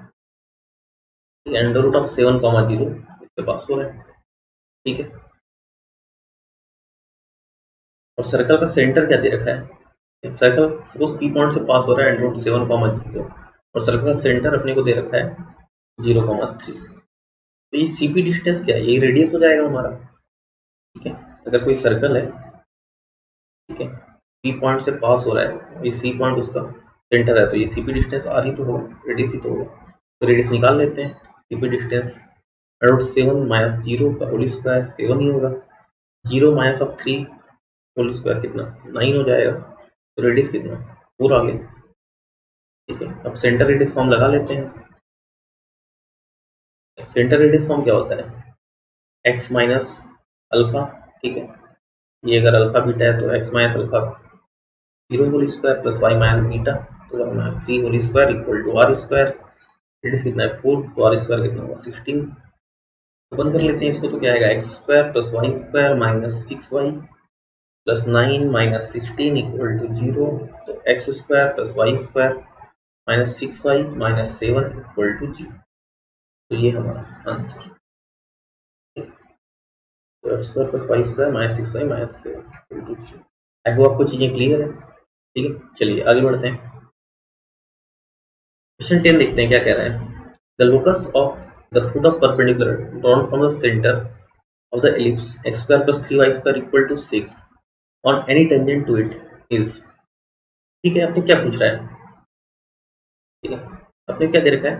अंडर रूट ऑफ 7 कॉमा 0 इससे पास हो रहा है। ठीक है, और सर्कल का सेंटर क्या दे रखा है, सर्कल सपोज पी पॉइंट से पास हो रहा है अंडर रूट 7 कॉमा 0, और सर्कल का सेंटर अपने को दे रखा है 0,3। तो ये सीपी डिस्टेंस क्या है, ये रेडियस हो जाएगा हमारा। ठीक है, अगर कोई सर्कल है, ठीक है, पी पॉइंट से पास हो रहा है, ये सी पॉइंट उसका सेंटर है, तो ये सीपी डिस्टेंस आर ही तो होगा, रेडियस ही तो होगा। तो रेडियस निकाल लेते हैं, सीपी डिस्टेंस रूट 7 माइनस 0 का होल स्क्वायर 7 ही होगा, 0 माइनस ऑफ 3 होल स्क्वायर कितना 9 हो जाएगा, तो रेडियस कितना 4 आ गया। ठीक है, अब सेंटर रेडियस फॉर्म लगा लेते हैं। सेंटर रेडियस फॉर्म क्या होता है, एक्स माइनस अल्फा। ठीक है, ये अगर अल्फा बीटा है तो x minus alpha 0 whole square plus y minus beta, तो 1 minus 3 whole square equal to r square. Radius कितना है 4, तो आर स्क्वायर कितना होगा 16। ओपन कर लेते हैं इसको, तो क्या आएगा, x square plus Y square minus 6y plus 9 minus 16 equal to 0। तो x square plus Y square minus 6y minus 7 equal to 0। तो ये हमारा आंसर, तो x square plus Y square minus 6y minus 7 equal to 0। I hope आपको चीजें clear है। ठीक है, चलिए आगे बढ़ते हैं। क्वेश्चन 10 देखते हैं क्या कह रहा है, the locus of the foot of perpendicular drawn from the centre of the ellipse x square plus 3y square equal to 6 on any tangent to it is. ठीक है, आपने क्या पूछ रहा है, ठीक है, आपने क्या दे रखा है,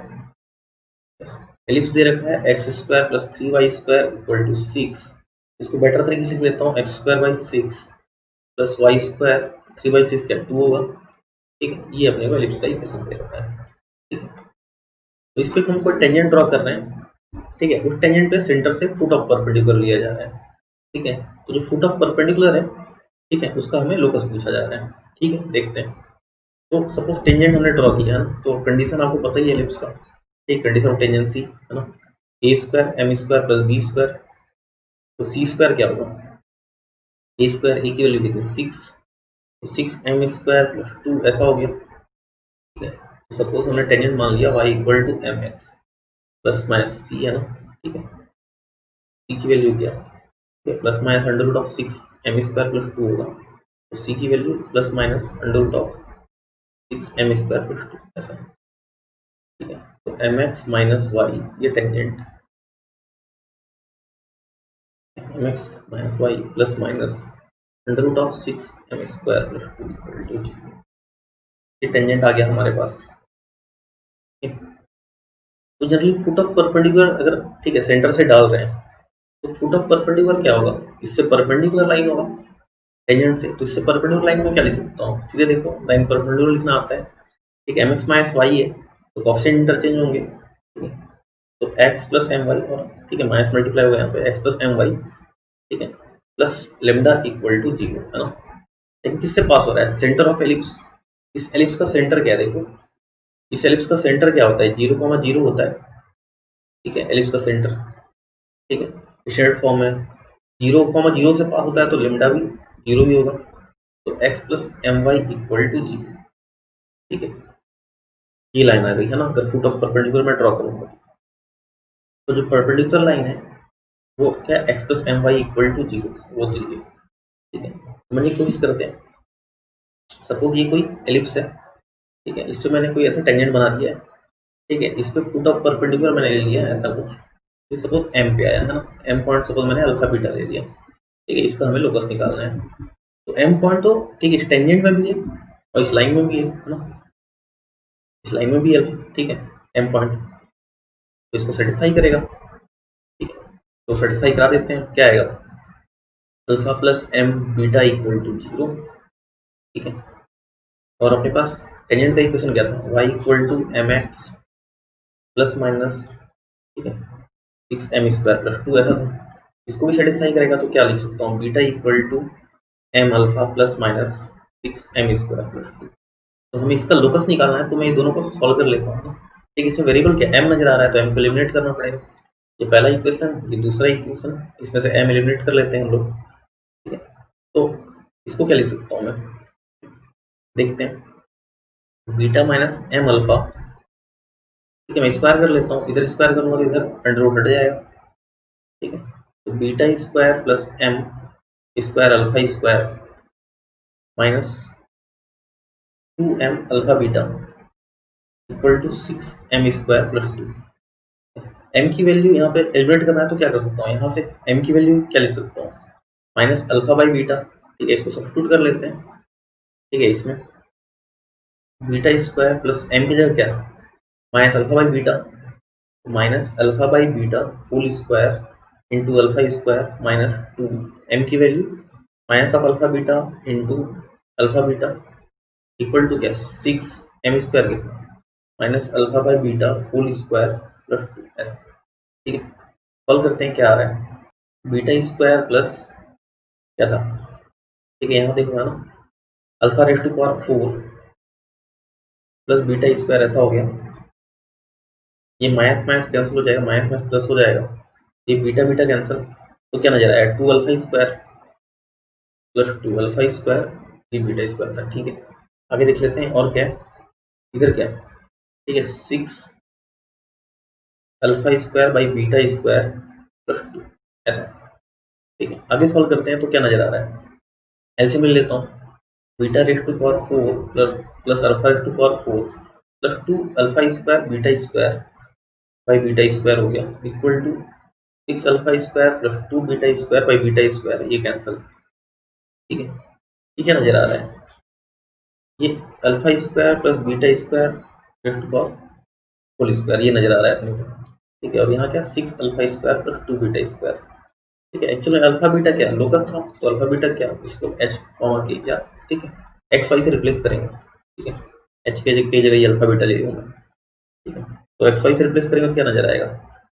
एलिप्स दे रखा है x square plus 3y square equal to 6। इसको बेटर तरीके से लिख लेता हूँ, x square by 6 plus Y square 3/6 क्या 2 होगा। ठीक है, ये अपने को एलिप्स का इक्वेशन दे रखा है। ठीक है, तो इस पे हम कोई टेंजेंट ड्रॉ कर रहे हैं। ठीक है, उस टेंजेंट पे सेंटर से फुट ऑफ परपेंडिकुलर लिया जा रहा है। ठीक है, तो जो फुट ऑफ परपेंडिकुलर है, ठीक है, उसका हमें लोकस पूछा जा रहा है। ठीक है, देखते हैं। तो सपोज टेंजेंट हमने ड्रॉ किया है, तो कंडीशन आपको पता ही है एलिप्स का, ठीक, कंडीशन ऑफ टेंजेंसी है ना, A square M square plus B square, तो सी स्क्वायर क्या होगा, ए स्क्वायर ए की वैल्यू कितनी 6, तो 6m स्क्वायर प्लस 2 ऐसा हो गया। ठीक है, तो सपोज हमने टेंजेंट मान लिया y equal to M x plus minus C है ना। ठीक है, सी की वैल्यू क्या है, plus minus under root of 6m square plus 2 होगा, तो सी की value plus minus under root of 6m square plus 2 ऐसा। ठीक है, तो एम एक्स माइनस वाई ये tangent, M X minus Y plus minus under root of 6m square plus 2 equal to 0। ये tangent आ गया हमारे पास। ठीक है, तो जनरली फुट ऑफ परपेंडिकुलर अगर, ठीक है, सेंटर से डाल रहे हैं, तो फुट ऑफ परपेंडिकुलर क्या होगा, इससे परपेंडिकुलर लाइन होगा टेंजेंट से, तो इससे परपेंडिकुलर लाइन में क्या लिख सकता हूँ, सीधे देखो लाइन परपेंडिकुलर लिखना आता है। ठीक है, एम एक्स माइनस वाई है, तो कोएफिशिएंट इंटरचेंज होंगे। ठीक है, तो एक्स प्लस एम वाई, और ठीक है माइनस मल्टीप्लाई होगा यहाँ पे एक्स प्लस एम वाई, ठीक है, प्लस लेमडा इक्वल टू 0 है ना। लेकिन किससे पास हो रहा है? Centre of ellipse. इस एलिप्स का सेंटर क्या है? देखो, इस एलिप्स का सेंटर क्या होता है? 0,0 होता है। ठीक है, एलिप्स का सेंटर। ठीक है, शेड फॉर्म है, 0,0 से पास होता है तो लेमडा भी 0 ही होगा। तो x plus m y equal to 0। ठीक है, ये लाइन आ गई है ना। अगर फुट ऑफ परपेंडिकुलर मैं ड्रॉ करूंगा तो जो परपेंडिकुलर लाइन है वो क्या, x plus m y equal to 0, वो दी गई। ठीक है, समझने की कोशिश करते हैं। सपोज ये कोई एलिप्स है। ठीक है, इससे मैंने कोई ऐसा टेंजेंट बना दिया है। ठीक है, इस पे फुट ऑफ परपेंडिकुलर मैंने ले लिया है ऐसा कुछ। ये सपोज एम पे आया है ना, एम पॉइंट सपोज मैंने अल्फा बीटा ले लिया। ठीक है, इसका हमें लोकस निकालना है। तो एम पॉइंट तो ठीक है, इस टेंजेंट में भी है और इस लाइन में भी है ना। इस लाइन में भी है, ठीक है, एम पॉइंट, तो इसको सेटिस्फाई करेगा। ठीक है, तो सेटिस्फाई करा देते हैं। क्या आएगा? Alpha plus m beta equal to 0। ठीक है, और अपने पास टेंजेंट का इक्वेशन क्या था? y equal to M x plus minus, ठीक है, 6m² प्लस 2 ऐसा था। इसको भी सेटिस्फाई करेगा तो क्या लिख सकता हूँ? Beta equal to m alpha plus minus 6m² plus 2। तो हमें इसका लोकस निकालना है, तो मैं ये दोनों को सॉल्व कर लेता हूँ। ठीक है, इसमें वेरिएबल क्या m नजर आ रहा है तो m को एलिमिनेट करना पड़ेगा। ये पहला इक्वेशन, ये दूसरा इक्वेशन, इसमें से m एलिमिनेट कर लेते हैं हम लोग। ठीक है, तो इसको क्या लिख सकता हूँ मैं? देखते हैं, बीटा माइनस एम अल्फा। ठीक है, मैं स्क्वायर कर लेता हूँ, इधर स्क्वायर करूंगा तो इधर अंडर रूट हट जाएगा। ठीक है, तो beta square plus m square alpha square minus 2m alpha beta equal to 6m² plus 2। m की वैल्यू यहाँ पे एलिमिनेट करना है तो क्या कर सकता हूँ? यहाँ से m की वैल्यू क्या लिख सकता हूँ? Minus alpha by beta. ठीक है, इसको सब्स्टिट्यूट कर लेते हैं। ठीक है, इसमें बीटा स्क्वायर प्लस m की जगह क्या है? Minus alpha by beta, minus alpha by beta whole square into alpha square minus 2। m की value minus of alpha beta into alpha beta equal to क्या? 6m² कितना? Minus alpha by beta whole square plus 2 ऐसा। ठीक है, solve करते हैं क्या आ रहा है? बीटा स्क्वायर प्लस क्या था? ठीक है, यहाँ देखो है ना, alpha raise to power 4 plus beta square ऐसा हो गया। ये माइनस माइनस कैंसिल हो जाएगा, माइनस माइनस प्लस हो जाएगा, ये बीटा बीटा कैंसिल, तो क्या नजर आया? 2 alpha square plus 2 alpha square, ये बीटा स्क्वायर था। ठीक है, आगे देख लेते हैं और क्या है इधर क्या है। ठीक है, 6 alpha square by beta square plus 2 ऐसा। ठीक है, आगे सॉल्व करते हैं तो क्या नजर आ रहा है? एलसीएम ले लेता हूँ। Beta raise to power 4 plus plus alpha raise to power 4 plus 2 alpha square beta square by beta square हो गया equal to 6 alpha square plus 2 beta square by beta square, ये कैंसिल। ठीक है, ये क्या नजर आ रहा है? ये alpha square plus beta square raise to power whole square, ये नजर आ रहा है अपने को। ठीक है, और यहाँ क्या? 6 alpha square plus 2 beta square. ठीक है, एक्चुअली अल्फा बीटा क्या लोकस था, तो अल्फा बीटा क्या, इसको एच कॉमा के या, ठीक है, एक्स वाई से रिप्लेस करेंगे। ठीक है, एच के जगह ये अल्फा बीटा ले लूंगा। ठीक है, तो एक्स वाई से रिप्लेस करेंगे तो क्या नजर आएगा?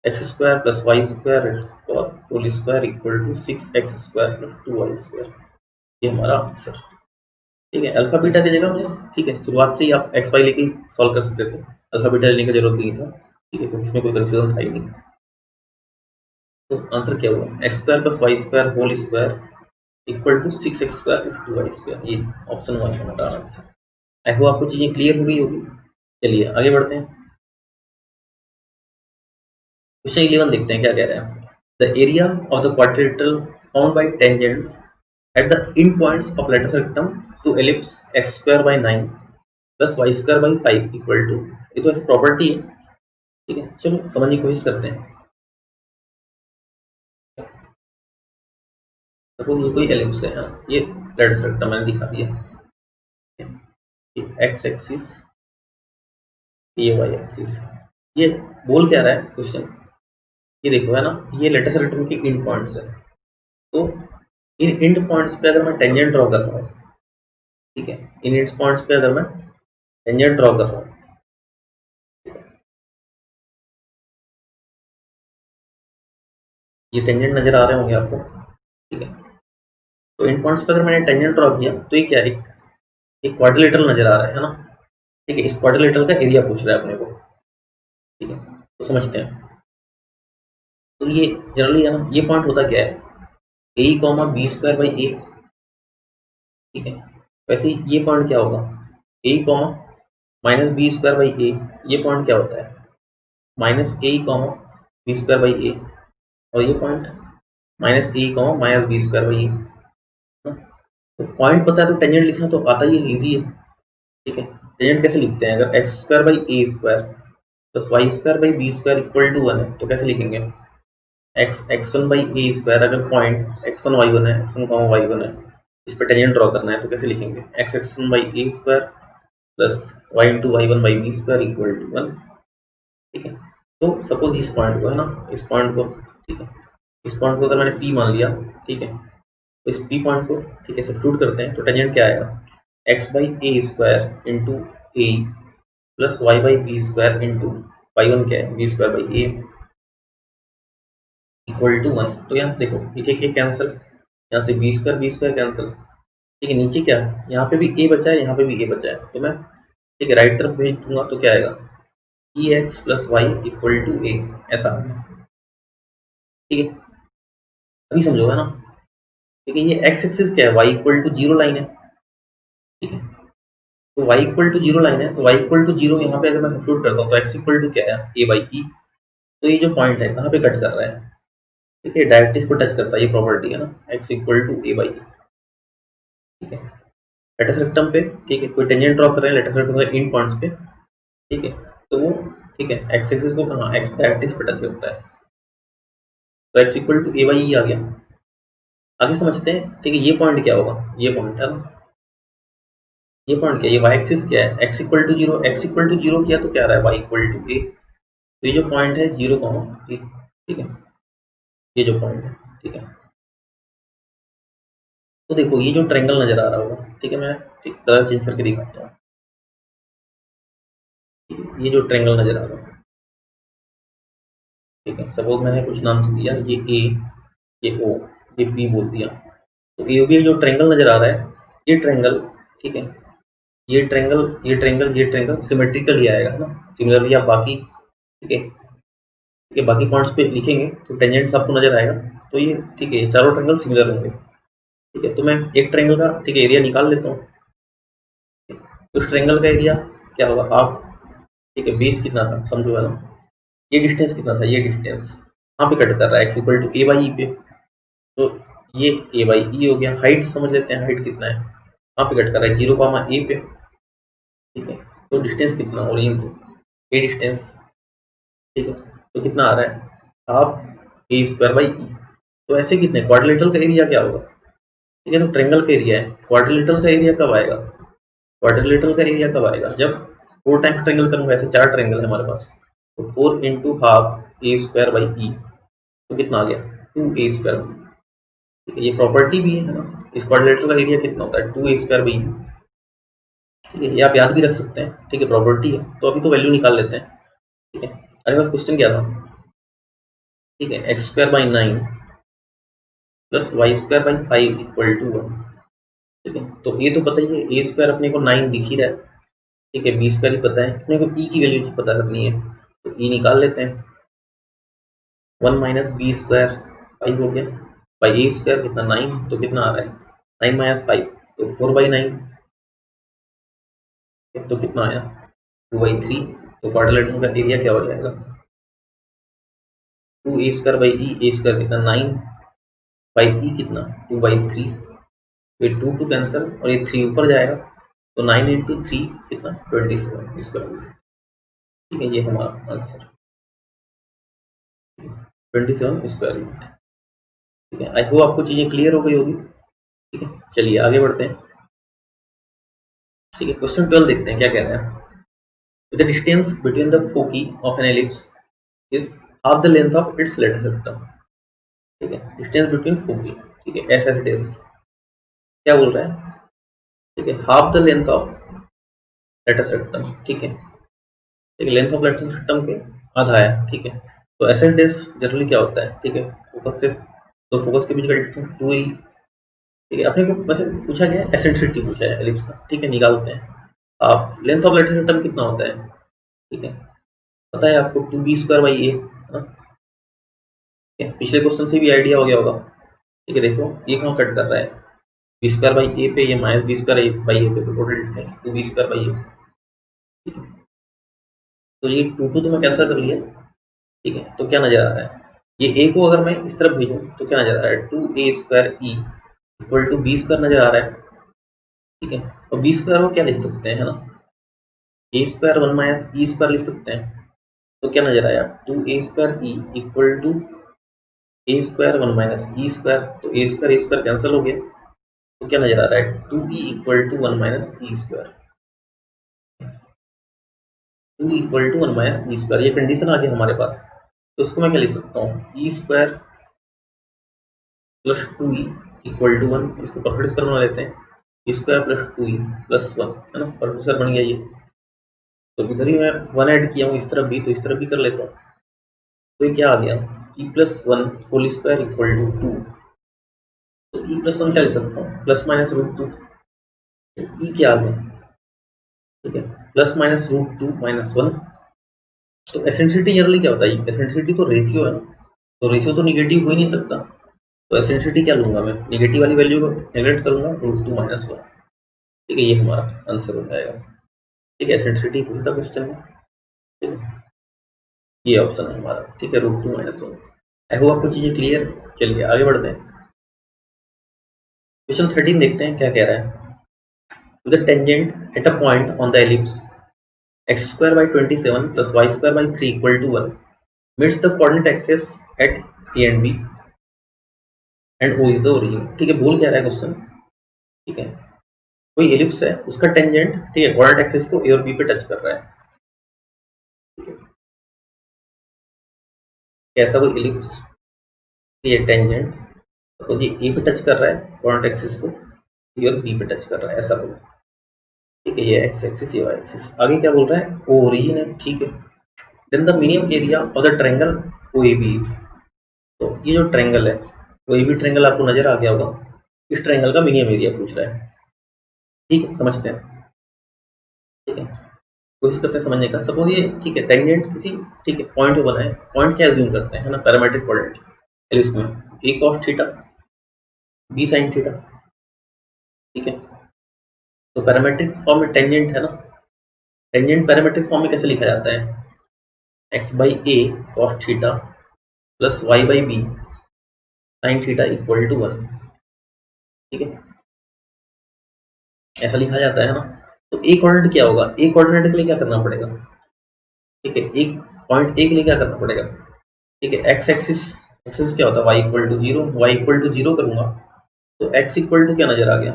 X square plus Y square और whole square equal to 6x² plus 2y²। ये हमारा आंसर। ठीक है, अल्फा बीटा की जगह में, ठीक है, शुरुआत से ही आप एक्स वाई लेके सॉल्व कर सकते थे, अल्फा बीटा लेने की जरूरत नहीं था। ठीक है, क्योंकि इसमें कोई कंफ्यूजन था ही नहीं। तो आंसर क्या हुआ? X square plus Y square whole square equal to 6x² plus 2y²। ये ऑप्शन 1 हमारा आंसर। आई होप आपको चीजें क्लियर हो गई होगी। चलिए आगे बढ़ते हैं। क्वेश्चन 11 देखते हैं क्या कह रहे हैं। The area of the quadrilateral found by tangents at the end points of latus rectum to ellipse x² by 9 plus y² by 5 equal to, ये तो ऐसी प्रॉपर्टी है। ठीक है, चलो समझने की कोशिश करते हैं। सपोज ये कोई एलिप्स है, ये लेटर सर्कम मैंने दिखा दिया। एक्स एक्सिस, ये वाई एक्सिस, ये बोल क्या रहा है क्वेश्चन? ये देखो है ना, ये लेटर सर्कम के इन पॉइंट्स है। तो इन इंड पॉइंट्स पे अगर मैं टेंजेंट ड्रॉ कर रहा हूँ, ठीक है, इन इंड पॉइंट्स पे अगर मैं टेंजेंट ड्रॉ कर रहा हूँ, ये टेंजेंट नजर आ रहे होंगे आपको। ठीक है, तो इन पॉइंट्स पर अगर मैंने टेंजेंट ड्रॉ किया तो ये क्या है, एक क्वाड्रिलेटरल नजर आ रहा है ना। ठीक है, इस क्वाड्रिलेटरल का एरिया पूछ रहा है अपने को। ठीक है, तो समझते हैं। तो ये जनरली है ना, ये पॉइंट होता क्या है, A comma B square by A. ठीक है, वैसे ये पॉइंट क्या होगा, A comma minus B square by A. ये पॉइंट क्या होता है, minus A comma B square by A. और ये point minus A comma minus B square by A. तो पॉइंट पता है तो टेंजेंट लिखना तो आता ही है, ईजी है। ठीक है, टेंजेंट कैसे लिखते हैं, अगर X square by A square plus Y square by B square equal to 1 है तो कैसे लिखेंगे, x one by A square. अगर point X one Y one है, X one comma Y one है, इस पर टेंजेंट ड्रॉ करना है तो कैसे लिखेंगे, x one by A square plus Y into Y one by B square equal to 1। ठीक है, तो सपोज इस पॉइंट को है ना, इस पॉइंट को, ठीक है, इस पॉइंट को अगर मैंने पी मान लिया, ठीक है, तो इस पी पॉइंट को, ठीक है, सब्स्टिट्यूट करते हैं तो टेंजेंट क्या आएगा, x by A square into a plus y by B square into Y one क्या है, b square by a equal to 1। तो यहाँ से देखो ये कैंसिल, यहाँ से बी स्क्वायर कैंसिल। ठीक है, नीचे क्या है, यहाँ पे भी ए बचा है, यहाँ पे भी ए बचा है, तो मैं, ठीक है, राइट तरफ भेज दूंगा तो क्या आएगा, E X plus Y equal to A, ऐसा आ गया। ठीक है, अभी समझो है ना। ठीक है, ये एक्स एक्सिस क्या है, Y equal to zero line है। ठीक है, तो y equal to zero line है, तो वाई इक्वल टू जीरो यहाँ पे अगर मैं सब्स्टिट्यूट करता हूँ तो एक्स इक्वल टू क्या है, ए बाई ई। तो ये जो पॉइंट है कहाँ पे कट कर रहा है, ठीक है, डायरेक्टली इसको टच करता है, ये प्रॉपर्टी है ना, X equal to A by E. ठीक है, लेटस रेक्टम पे, ठीक है, कोई टेंजेंट ड्रॉ कर रहे हैं लेटस रेक्टम के इन पॉइंट्स पे। ठीक है, तो वो, ठीक है, एक्स एक्सिस को कहाँ, एक्स डायरेक्टली पे टच करता है, तो x equal to A by e आ गया। आगे समझते हैं। ठीक है, ये पॉइंट क्या होगा, ये पॉइंट है ना, ये पॉइंट क्या है, ये वाई एक्सिस क्या है, x equal to zero. X equal to zero किया तो क्या आ रहा है, वाई इक्वल टू ए। तो ये जो पॉइंट है जीरो कॉमा ए। ठीक है, ये जो पॉइंट है, ठीक है, तो देखो ये जो ट्रायंगल नजर आ रहा होगा, ठीक है, मैं ठीक कलर चेंज करके दिखाता हूँ। ये जो ट्रायंगल नजर आ रहा है, ठीक है, सपोज मैंने कुछ नाम दिया, ये ए, ये ओ, ये बी बोल दिया। तो ए बी जो ट्रायंगल नजर आ रहा है, ये ट्रायंगल, ठीक है, ये ट्रायंगल सिमेट्रिकल ही आएगा ना, सिमिलरली आप बाकी, ठीक है, ठीक है, बाकी पॉइंट्स पे लिखेंगे तो टेंजेंट्स आपको नजर आएगा। तो ये, ठीक है, ये चारों ट्रायंगल सिमिलर होंगे। ठीक है, तो मैं एक ट्रायंगल का, ठीक है, एरिया निकाल लेता हूँ। तो उस ट्रायंगल का एरिया क्या होगा, हाफ। ठीक है, बेस कितना था समझो है ना, ये डिस्टेंस कितना था, ये डिस्टेंस यहाँ पे कट कर रहा है, x equal to A by e पे। तो ये ए बाई ई हो गया। हाइट समझ लेते हैं, हाइट कितना है, यहाँ पे कट कर रहा है जीरो कॉमा ए पे। ठीक है, तो डिस्टेंस कितना, ओरिजिन से ए डिस्टेंस। ठीक है, तो कितना आ रहा है, half a square by e. तो ऐसे कितने, क्वाड्रिलेटरल का एरिया क्या होगा। ठीक है, तो ट्रायंगल का एरिया है, क्वाड्रिलेटरल का एरिया कब आएगा, क्वाड्रिलेटरल का एरिया कब आएगा, जब 4 टाइम्स ट्रायंगल करूंगा, ऐसे 4 ट्रायंगल है हमारे पास, तो 4 into half a square by e, तो कितना आ गया, 2 ए स्क्वायर। ठीक है, ये प्रॉपर्टी भी है ना, इस क्वाड्रिलेटरल का एरिया कितना होता है, 2 ए स्क्वायर बाई। ठीक है, ये आप याद भी रख सकते हैं। ठीक है, प्रॉपर्टी है, तो अभी तो वैल्यू निकाल लेते हैं। ठीक है, अरे बस क्वेश्चन क्या था, ठीक है, x square by 9 plus Y square by 5 equal to 1। ठीक है, तो ये तो पता ही है, ए स्क्वायर अपने को 9 दिख ही रहा है। ठीक है, बी स्क्वायर ही पता है, अपने को ई की वैल्यू पता करनी है, तो ई निकाल लेते हैं। 1 माइनस बी स्क्वायर 5 हो गया, बाई ए स्क्वायर कितना 9, तो कितना आ रहा है 9 माइनस 5, तो 4/9। तो कितना आया 2/3। तो क्वाड्रिलेटरल का एरिया क्या हो जाएगा, 2 ए square by e, a square कितना 9 बाई ई कितना 2/3। ये 2 2 कैंसिल और ये 3 ऊपर जाएगा, तो 9 इंटू 3 कितना 27 स्क्वायर। ठीक है, ये हमारा आंसर 27 स्क्वायर यूनिट। ठीक है, आई होप आपको चीजें क्लियर हो गई होगी। ठीक है, चलिए आगे बढ़ते हैं। ठीक है, क्वेश्चन 12 देखते हैं क्या कह रहे हैं। The distance between the foci of an ellipse is half the length of its latus rectum. ठीक है, डिस्टेंस बिटवीन फोकी, ठीक है, ऐसा इट इज, क्या बोल रहा है, ठीक है, half the length of latus rectum. ठीक है, ठीक है, लेंथ ऑफ लेटर सिस्टम के आधा है। ठीक है, तो ऐसा इट इज जनरली क्या होता है, ठीक है, फोकस से, तो फोकस के बीच का डिस्टेंस 2 ही, ठीक है, अपने को वैसे पूछा गया है, एसेंट्रिसिटी पूछा है एलिप्स का, ठीक है, निकालते हैं। आप लेंथ ऑफ लेटरल टर्म कितना होता है, ठीक है, पता है आपको 2b² है ना, पिछले क्वेश्चन से भी आइडिया हो गया होगा, ठीक है। देखो ये कहाँ कट कर रहा है, b² पे, ये -b² पे, तो टोटल डिस्टेंस 2b² ठीक है। तो ये 2 तो मैं कैंसिल कर लिया, ठीक है। तो क्या नजर आ रहा है, ये a को अगर मैं इस तरफ भेजूं तो क्या नजर आ रहा है, 2a² इक्वल टू b² नजर आ रहा है, ठीक है। और b² को क्या लिख सकते हैं, है ना, a² 1 माइनस e² लिख सकते हैं। तो क्या नजर आया, 2a² equal to a² 1 minus e², तो a² कैंसिल हो गया, तो क्या नजर आ रहा है, 2e equal to 1 minus e², 2 equal to 1 minus e², ये कंडीशन आ गई हमारे पास। तो इसको मैं क्या लिख सकता हूँ, e² plus 2e equal to 1, इसको प्रोफेसर बना लेते हैं, e² प्लस 2e प्लस 1, है ना, प्रोफेसर बन गया ये। तो इधर ही मैं 1 ऐड किया हूँ इस तरफ भी, तो इस तरफ भी कर लेता हूँ। तो ये क्या आ गया, e+1 whole square equal to 2, तो e+1 क्या लिख सकता हूँ, ±√2, ई क्या आ गया, ठीक है, ±√2 -1। तो एसेंट्रिसिटी जनरली क्या होता है, एसेंट्रिसिटी तो रेशियो है ना, तो रेशियो तो निगेटिव हो ही नहीं सकता, तो एसेंट्रिसिटी क्या लूंगा मैं, निगेटिव वाली वैल्यू को नेगलेक्ट करूंगा, √2 -1, ठीक है, ये हमारा आंसर हो जाएगा, ठीक है। एसेंट्रिसिटी हुई था क्वेश्चन में, ठीक है, ये ऑप्शन है हमारा, ठीक है, √2 -1। आई होप आपको चीजें क्लियर। चलिए आगे बढ़ते हैं, क्वेश्चन 13 देखते हैं क्या कह रहा है। The tangent at a point on the ellipse x² by 27 plus y² by 3 equal to 1 meets the coordinate axis at a and b and o is the origin, ठीक है। बोल क्या रहा है क्वेश्चन, ठीक है, कोई एलिप्स है, उसका टेंजेंट, ठीक है, कोऑर्डिनेट एक्सिस को ए और बी पे टच कर रहा है, ठीक है। कैसा कोई एलिप्स, ये टेंजेंट तो ये ए पे टच कर रहा है कोऑर्डिनेट एक्सिस को, ए और बी पे टच कर रहा है, ऐसा बोल, ठीक है, ये एक्स एक्सिस, ये वाई एक्सिस। आगे क्या बोल रहा है, ओ ओरिजिन है, ठीक है। Then the minimum area of the triangle O A B is, तो ये जो ट्रायंगल है, ओ ए बी ट्रायंगल आपको नजर आ गया होगा, इस ट्रायंगल का मिनिमम एरिया पूछ रहा है, ठीक है, समझते हैं, ठीक है, कोशिश करते हैं समझने का। सपोज ये, ठीक है, टेंजेंट किसी, ठीक है, पॉइंट पे बना है, पॉइंट क्या एज्यूम करते हैं, है ना, पैरामेट्रिक कोऑर्डिनेट, एलिप्स में a cos theta b sign theta, ठीक है। तो पैरामेट्रिक फॉर्म में टेंजेंट है ना, टेंजेंट पैरामेट्रिक फॉर्म में कैसे लिखा जाता है, x by a cos theta plus y by b sign theta equal to 1, ठीक है, ऐसा लिखा जाता है ना। तो ए कोऑर्डिनेट क्या होगा, ए कोऑर्डिनेट के लिए क्या करना पड़ेगा, ठीक है, एक पॉइंट ए के लिए क्या करना पड़ेगा, ठीक है, एक्स एक्सिस, एक्सिस क्या होता है, Y equal to zero, Y equal to zero करूंगा, तो एक्स इक्वल टू क्या नजर आ गया,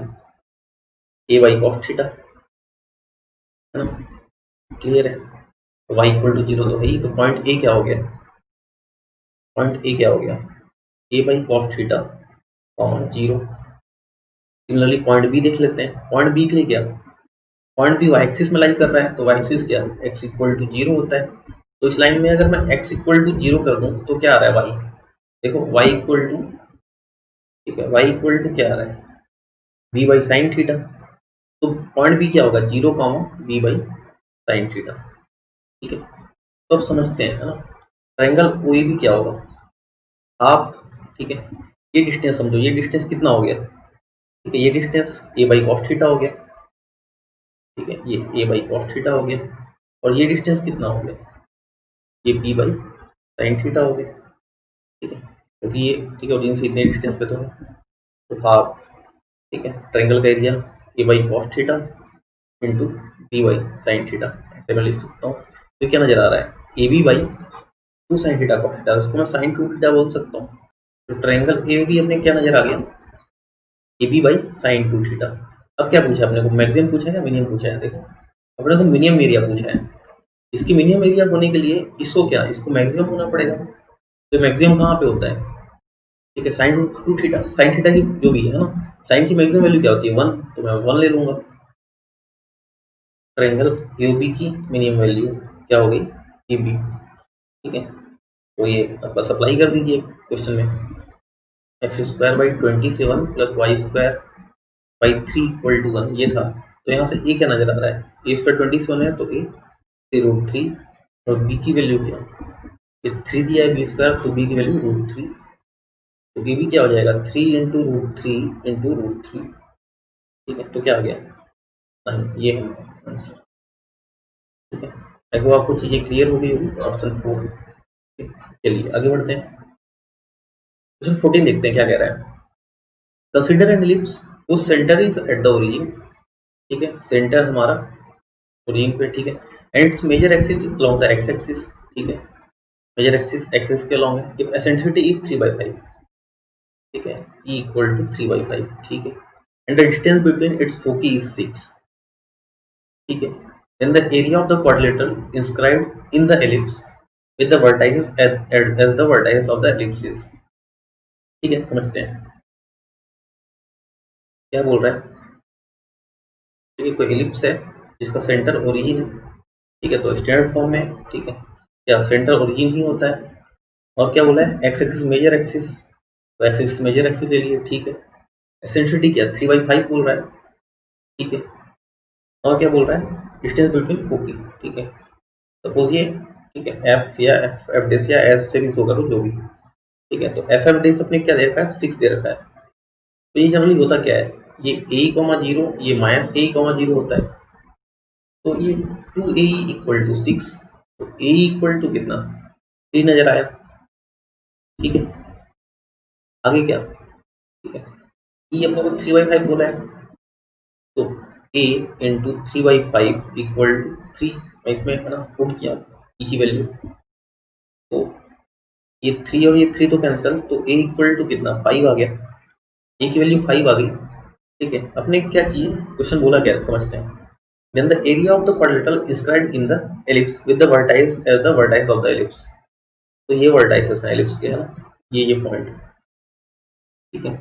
ए वाई कॉस थीटा, है ना, क्लियर है। वाई इक्वल टू जीरो तो है ही, तो पॉइंट ए क्या हो गया, पॉइंट ए क्या हो गया, a by cos theta common zero. Similarly point b देख लेते हैं, पॉइंट बी के लिए क्या, पॉइंट बी वाई एक्सिस में लाई कर रहा है, तो वाई एक्सिस क्या, एक्स इक्वल टू जीरो होता है। तो इस लाइन में अगर मैं एक्स इक्वल टू जीरो कर दूं तो क्या आ रहा है, वाई, देखो वाई इक्वल टू, ठीक है, वाई इक्वल टू क्या आ रहा है, बी बाई साइन थीटा। तो पॉइंट बी क्या होगा, zero comma B by sine theta, ठीक है। तो अब समझते हैं, है ना, ट्रायंगल ओ ए बी क्या होगा, आप, ठीक है, ये डिस्टेंस समझो, ये डिस्टेंस कितना हो गया, ठीक है, ये distance A by cos theta हो गया, ठीक है, ये ए बाई कॉस थीटा हो गया, और ये डिस्टेंस कितना हो गया, ये बी बाई साइन थीटा हो गया, ठीक है, क्योंकि ये, ठीक है, ओरिजिन से इतने डिस्टेंस पे तो है, तो हाफ, ठीक है, ट्रायंगल का area A by cos theta into B by sine theta, ऐसे मैं लिख सकता हूँ। तो क्या नजर आ रहा है, A B by two sine theta cos theta, उसको मैं साइन टू थीटा बोल सकता हूँ। तो ट्रायंगल ए बी अपने क्या नजर आ गया, A B by sine two theta. अब क्या पूछा अपने को, मैक्सिमम पूछा है या मिनिमम पूछा है, देखो अपने को मिनिमम एरिया पूछा है। इसकी मिनिमम एरिया होने के लिए इसको क्या, इसको मैक्सिमम होना पड़ेगा, तो मैक्सिमम कहाँ पे होता है, ठीक है, sign two theta, sine theta की जो भी है ना, साइन की मैक्सिमम वैल्यू क्या होती है, 1, तो मैं 1 ले लूंगा। ट्रायंगल ए बी की मिनिमम वैल्यू क्या हो गई, ए बी, ठीक है। तो ये बस अप्लाई कर दीजिए क्वेश्चन में, X square by 27 plus Y square by 3 equal to 1 ये था। तो यहाँ से ए क्या नजर आ रहा है, ए स्क्वायर 27 है तो ए √3 और बी की वैल्यू क्या, ये 3 दिया है बी स्क्वायर तो बी की वैल्यू √3, तो बी भी क्या हो जाएगा 3 इंटू √3 इंटू √3। ठीक है, तो क्या आ गया 9, ये है आंसर। ठीक है, अगर आपको चीजें क्लियर हो गई होगी ऑप्शन 4। चलिए आगे बढ़ते हैं, क्वेश्चन 14 देखते हैं क्या कह रहा है। Consider an ellipse whose center is at the origin। ठीक है, सेंटर हमारा ओरिजिन पे, ठीक है, and it's major axis along the x axis. ठीक है, मेजर एक्सिस एक्सिस के along है, जब एसेंट्रिसिटी इज 3/5। ठीक है, E इक्वल टू 3/5। ठीक है, and the distance between its foci is 6। ठीक है, then the area of the quadrilateral inscribed in the ellipse with the vertices as the vertices of the ellipse is। ठीक है, समझते हैं क्या बोल रहा है। तो ये कोई एलिप्स है जिसका सेंटर ओरिजिन है। ठीक है, तो स्टैंडर्ड फॉर्म में, ठीक है, क्या सेंटर ओरिजिन ही होता है। और क्या बोला है, एक्स एक्सिस मेजर एक्सिस, तो एक्सिस मेजर एक्सिस ले लिए। ठीक है, एसेंट्रिसिटी क्या 3/5 बोल रहा है। ठीक है, और क्या बोल रहा है, डिस्टेंस बिटवीन फोकी। ठीक है, सपोज ये, ठीक है, एफ या एफ डेस या एस से भी शो करो जो भी। ठीक है, तो एफ डेस अपने क्या दे रखा है 6 दे रखा है। तो ये जनरली होता क्या है, ये a,0 ये -a,0 होता है, तो ये 2a इक्वल टू 6, तो a इक्वल टू कितना 3 नजर आया। ठीक है, आगे क्या, ठीक है, e अपने को 3/5 बोला है, तो a इंटू 3/5 इक्वल टू 3। मैं इसमें है ना पुट किया e की वैल्यू, तो ये 3 और ये 3 तो कैंसिल, तो a इक्वल टू कितना 5 आ गया, a की वैल्यू 5 आ गई। ठीक है, अपने क्या चाहिए, क्वेश्चन बोला क्या समझते हैं। Then the area of the quadrilateral inscribed in the ellipse with the vertices as the vertices of the ellipse। तो ये वर्टाइसेस हैं एलिप्स के, है ना, ये पॉइंट। ठीक है,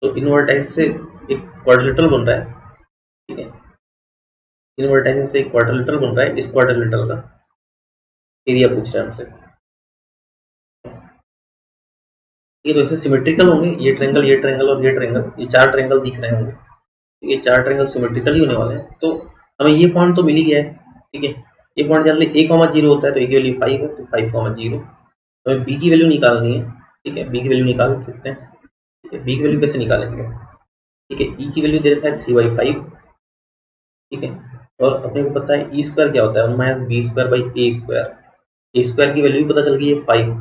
तो इन वर्टाइस से एक क्वाड्रिलेटरल बन रहा है। ठीक है, इन वर्टाइसेस से एक क्वाड्रिलेटरल बन रहा है, इस क्वाड्रिलेटरल का एरिया पूछ रहा है हमसे। ये तो ऐसे सिमेट्रिकल होंगे, ये ट्रायंगल, ये ट्रायंगल और ये ट्रायंगल, ये 4 ट्रायंगल दिख रहे होंगे। ये 4 ट्रायंगल सिमेट्रिकल ही होने वाले हैं, तो हमें ये पॉइंट तो मिल ही गया है। ठीक है, ये पॉइंट जनरली a,0 होता है, तो a की वैल्यू 5 है, तो 5,0। हमें b की वैल्यू निकालनी है। ठीक है, b की वैल्यू निकाल सकते हैं। ठीक है, b की वैल्यू कैसे निकालेंगे, ठीक है, e की वैल्यू दे रखा है 3/5। ठीक है, और अपने को पता है ई स्क्वायर क्या होता है, 1 minus B square by A square. A square की वैल्यू पता चल गई है 5।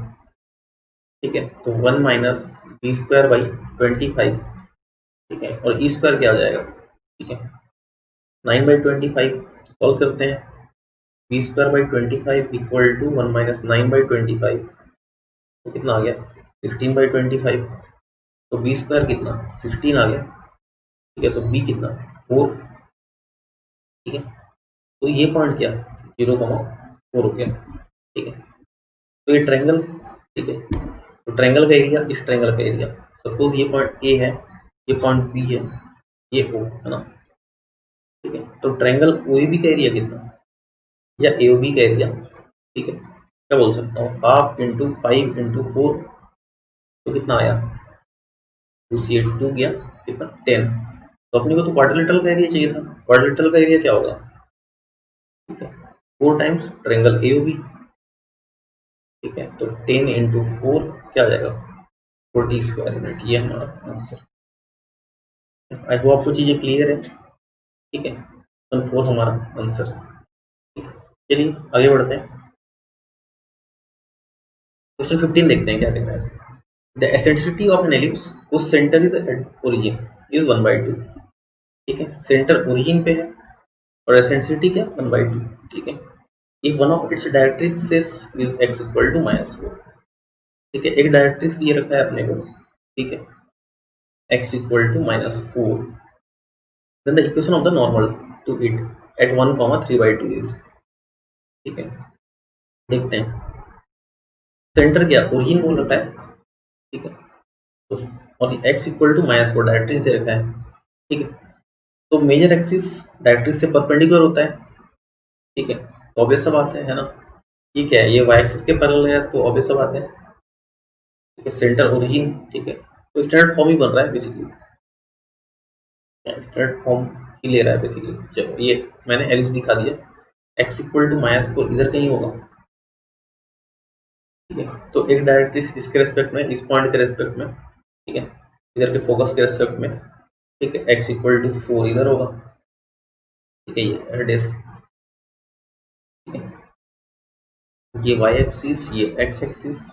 ठीक है, तो 1 माइनस बी स्क्वायर बाई 25। ठीक है, और ई स्क्वायर क्या आ जाएगा, ठीक है 9/25। सॉल्व करते हैं, B square by 25 equal to 1 minus 9/25, तो कितना आ गया 16/25। तो बी स्क्वायर कितना 16 आ गया। ठीक है, तो बी कितना 4। ठीक है, तो ये पॉइंट क्या 0,4 हो गया। ठीक है, तो ये ट्रायंगल, ठीक है, तो ट्रायंगल का एरिया, इस ट्रायंगल का एरिया, सपोज ये पॉइंट ए है, ये पॉइंट बी है, ये ओ है ना। ठीक है, तो ट्रायंगल ओ बी का एरिया कितना, या ए बी का एरिया, ठीक है, क्या बोल सकता हूँ, हाफ इंटू 5 इंटू 4, तो कितना आया 2 से 2 गया कितना 10। तो अपने को तो क्वाड्रिलेटरल का एरिया चाहिए था, क्वाड्रिलेटरल का एरिया क्या होगा, ठीक है 4 टाइम्स ट्रायंगल ए बी। ठीक है, तो 10 इंटू 4 क्या आ जाएगा 40 स्क्वायर यूनिट, ये हमारा आंसर। आई होप आपको चीजें क्लियर है। ठीक है, तो 4 हमारा आंसर। चलिए आगे बढ़ते हैं, क्वेश्चन 15 देखते हैं क्या कह रहा है। The eccentricity of an ellipse whose centre is at origin is 1/2। ठीक है, सेंटर ओरिजिन पे है और एसेंट्रिसिटी क्या 1/2। ठीक है, if one of its directrices is x equal to -4। ठीक है, एक डायरेक्ट्रिक्स दिए रखा है अपने को, ठीक है, x equal to -4, then the equation of the normal to it at 1, 3/2 is। ठीक है, देखते हैं, सेंटर क्या ओरिजिन बोल रखा है। ठीक है, तो और x इक्वल टू -4 डायरेक्ट्रिक्स दे रखा है। ठीक है, तो मेजर एक्सिस डायरेक्ट्रिक्स से परपेंडिकुलर होता है। ठीक है, तो ऑब्वियस सा बात है ना, ये क्या है, ये y एक्सिस के पैरेलल है, तो ऑब्वियस सा बात है। ठीक है, सेंटर ओरिजिन, ठीक है, तो स्टैंडर्ड फॉर्म ही बन रहा है बेसिकली, स्टैंडर्ड फॉर्म ही ले रहा है बेसिकली। चलो ये मैंने एलिप्स दिखा दिया, x इक्वल टू -4 इधर कहीं होगा, ठीक है। तो एक डायरेक्ट्रिक्स इसके रेस्पेक्ट में, इस पॉइंट के रेस्पेक्ट में, ठीक है, इधर के फोकस के रेस्पेक्ट में, ठीक है, x इक्वल टू 4 इधर होगा, ठीक है, ये रेडियस, ठीक है, ये y एक्सिस, ये x एक्सिस,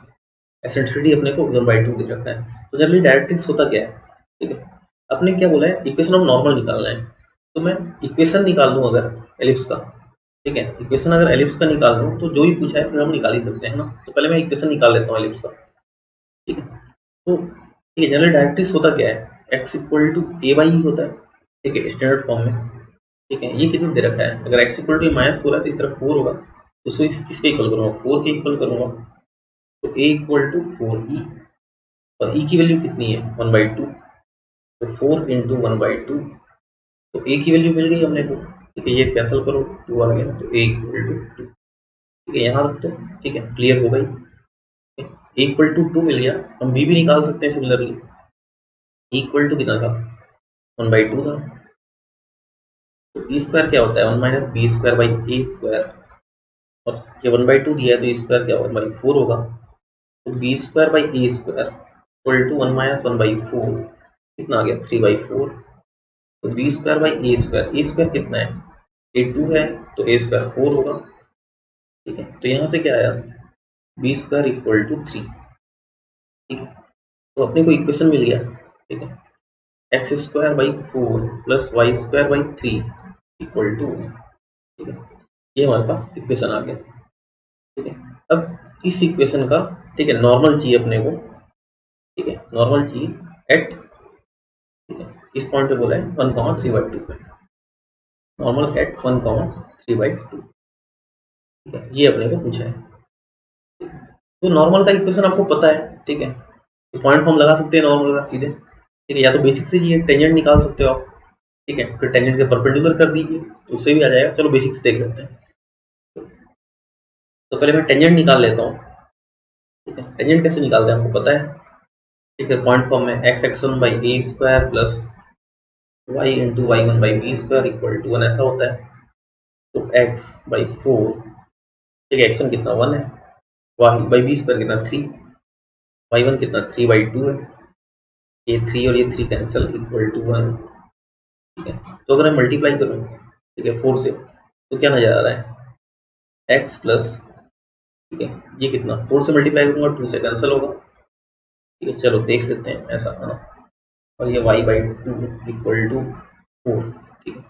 एसेंट्रिसिटी अपने को 1/2 दे रखा है। तो जनरली डायरेक्ट्रिक्स होता क्या है, ठीक है, अपने क्या बोला है, इक्वेशन ऑफ नॉर्मल निकालना है। तो मैं इक्वेशन निकाल दूं अगर एलिप्स का, ठीक है, इक्वेशन अगर एलिप्स का निकाल दूं तो जो भी पूछा है फिर हम निकाल ही सकते हैं ना। तो पहले मैं इक्वेशन निकाल लेता हूँ एलिप्स का, ठीक है। तो ठीक है, जनरल डायरेक्ट्रिक्स होता क्या है, x equal to A Y होता है, ठीक है, स्टैंडर्ड फॉर्म में, ठीक है। ये कितने दे रखा है, अगर x इक्वल टू -4 है तो इस तरफ 4 होगा, तो इसको किसके इक्वल करूंगा, 4 के इक्वल करूंगा। तो a इक्वल टू 4e, और e की वैल्यू कितनी है 1/2, तो 4 इंटू 1/2, तो a की वैल्यू मिल गई हमने को, ठीक है, ये कैंसिल करो, 2 आ गया, तो a इक्वल टू 2, ठीक है, यहाँ रख दो, ठीक है, क्लियर हो गई। a इक्वल टू 2 मिल गया, हम b भी निकाल सकते हैं सिमिलरली, इक्वल टू कितना था 1/2 था। तो e स्क्वायर क्या होता है 1 minus B square by A square, और ये 1/2 दिया है तो e स्क्वायर क्या होगा 1/4 होगा। तो B square by A square equal to 1 minus 1/4, कितना आ गया 3/4। तो B square by A square कितना है, ए 2 है, तो ए स्क्वायर 4 होगा, ठीक है। तो यहाँ से क्या आया, बी स्क्वायर इक्वल टू 3, ठीक है। तो अपने को इक्वेशन मिल गया, ठीक है, x square by 4 plus Y square by 3 equal to, ठीक है, ये हमारे पास इक्वेशन आ गया, ठीक है। अब इस इक्वेशन का, ठीक है, नॉर्मल चाहिए अपने को, ठीक है, नॉर्मल चाहिए एट, ठीक है, इस पॉइंट पे बोला है 1,3/2 पे, नॉर्मल एट 1,3/2, ठीक है, ये अपने को पूछा है। तो नॉर्मल का इक्वेशन आपको पता है, ठीक है, तो पॉइंट फॉर्म लगा सकते हैं नॉर्मल का सीधे, ठीक है, या तो बेसिक से ये टेंजेंट निकाल सकते हो आप, ठीक है, फिर टेंजेंट के परपेंडिकुलर कर दीजिए तो उससे भी आ जाएगा। चलो बेसिक से देख लेते हैं। तो पहले मैं टेंजेंट निकाल लेता हूँ, ठीक है, टेंजेंट कैसे निकालते हैं हमको पता है, ठीक है, पॉइंट फॉर्म में X X one by A square plus Y into Y one by B square equal to 1 ऐसा होता है। तो एक्स बाई 4, ठीक है, एक्स वन कितना 1 है, वाई बाई बी स्क्वायर कितना 3, वाई वन कितना 3/2 है, ये 3 और ये 3 कैंसिल इक्वल टू 1, ठीक है। तो अगर मैं मल्टीप्लाई करूँ, ठीक है, 4 से, तो क्या नजर आ रहा है एक्स प्लस, ठीक है, ये कितना 4 से मल्टीप्लाई करूंगा 2 से कैंसिल होगा, ठीक है, चलो देख लेते हैं ऐसा, हाँ, और ये y बाई 2 इक्वल टू 4, ठीक है,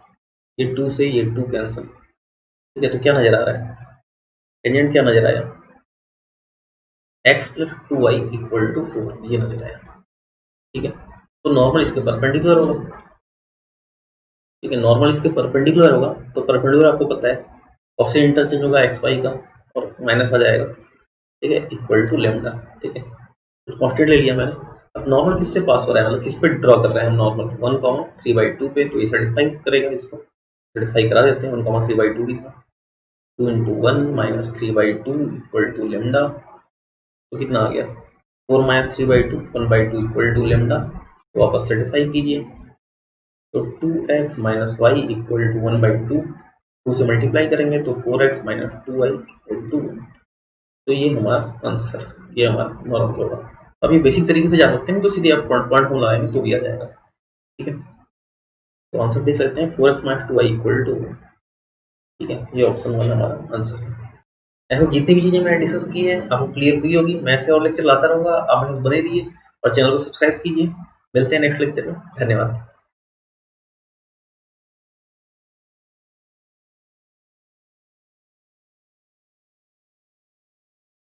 ये 2 से ये 2 कैंसिल, ठीक है। तो क्या नजर आ रहा है, टेंजेंट क्या नजर आया, x plus 2y equal to 4, ये नजर आया, ठीक है। तो नॉर्मल इसके परपेंडिकुलर होगा, ठीक है, नॉर्मल इसके परपेंडिकुलर होगा, तो परपेंडिकुलर आपको पता है ऑप्शन इंटरचेंज होगा एक्स वाई का और माइनस आ जाएगा, ठीक है, इक्वल टू लेमडा, ठीक है, तो कांस्टेंट ले लिया मैंने। अब नॉर्मल किससे पास हो रहा है, मतलब किस पे ड्रॉ कर रहे हैं हम नॉर्मल 1,3/2 पे, तो ये सेटिस्फाई करेगा, इसको सेटिस्फाई करा देते हैं, 1,3/2 भी था, 2 into 1 minus 3/2 equal to lambda, तो कितना आ गया 4 माइनस 3/2 1/2 इक्वल टू लेमडा, तो वापस सेटिस्फाई कीजिए, तो 2x minus Y equal to 1/2, 2 से मल्टीप्लाई करेंगे तो 4x minus 2y equal to 1, तो ये हमारा आंसर, ये हमारा नॉर्मल होगा। अब ये बेसिक तरीके से जा सकते हैं, तो सीधे आप पॉइंट पॉइंट फॉर्म लगाएंगे तो भी आ जाएगा, ठीक है। तो आंसर देख लेते हैं 4x minus 2y equal to, ठीक है, ये ऑप्शन वाला हमारा आंसर है। ऐसे जितनी भी चीजें मैंने डिस्कस की है आपको क्लियर हुई होगी, मैं ऐसे और लेक्चर लाता रहूंगा, आप मेरे साथ बने रहिए और चैनल को सब्सक्राइब कीजिए। मिलते हैं नेक्स्ट लेक्चर में, धन्यवाद।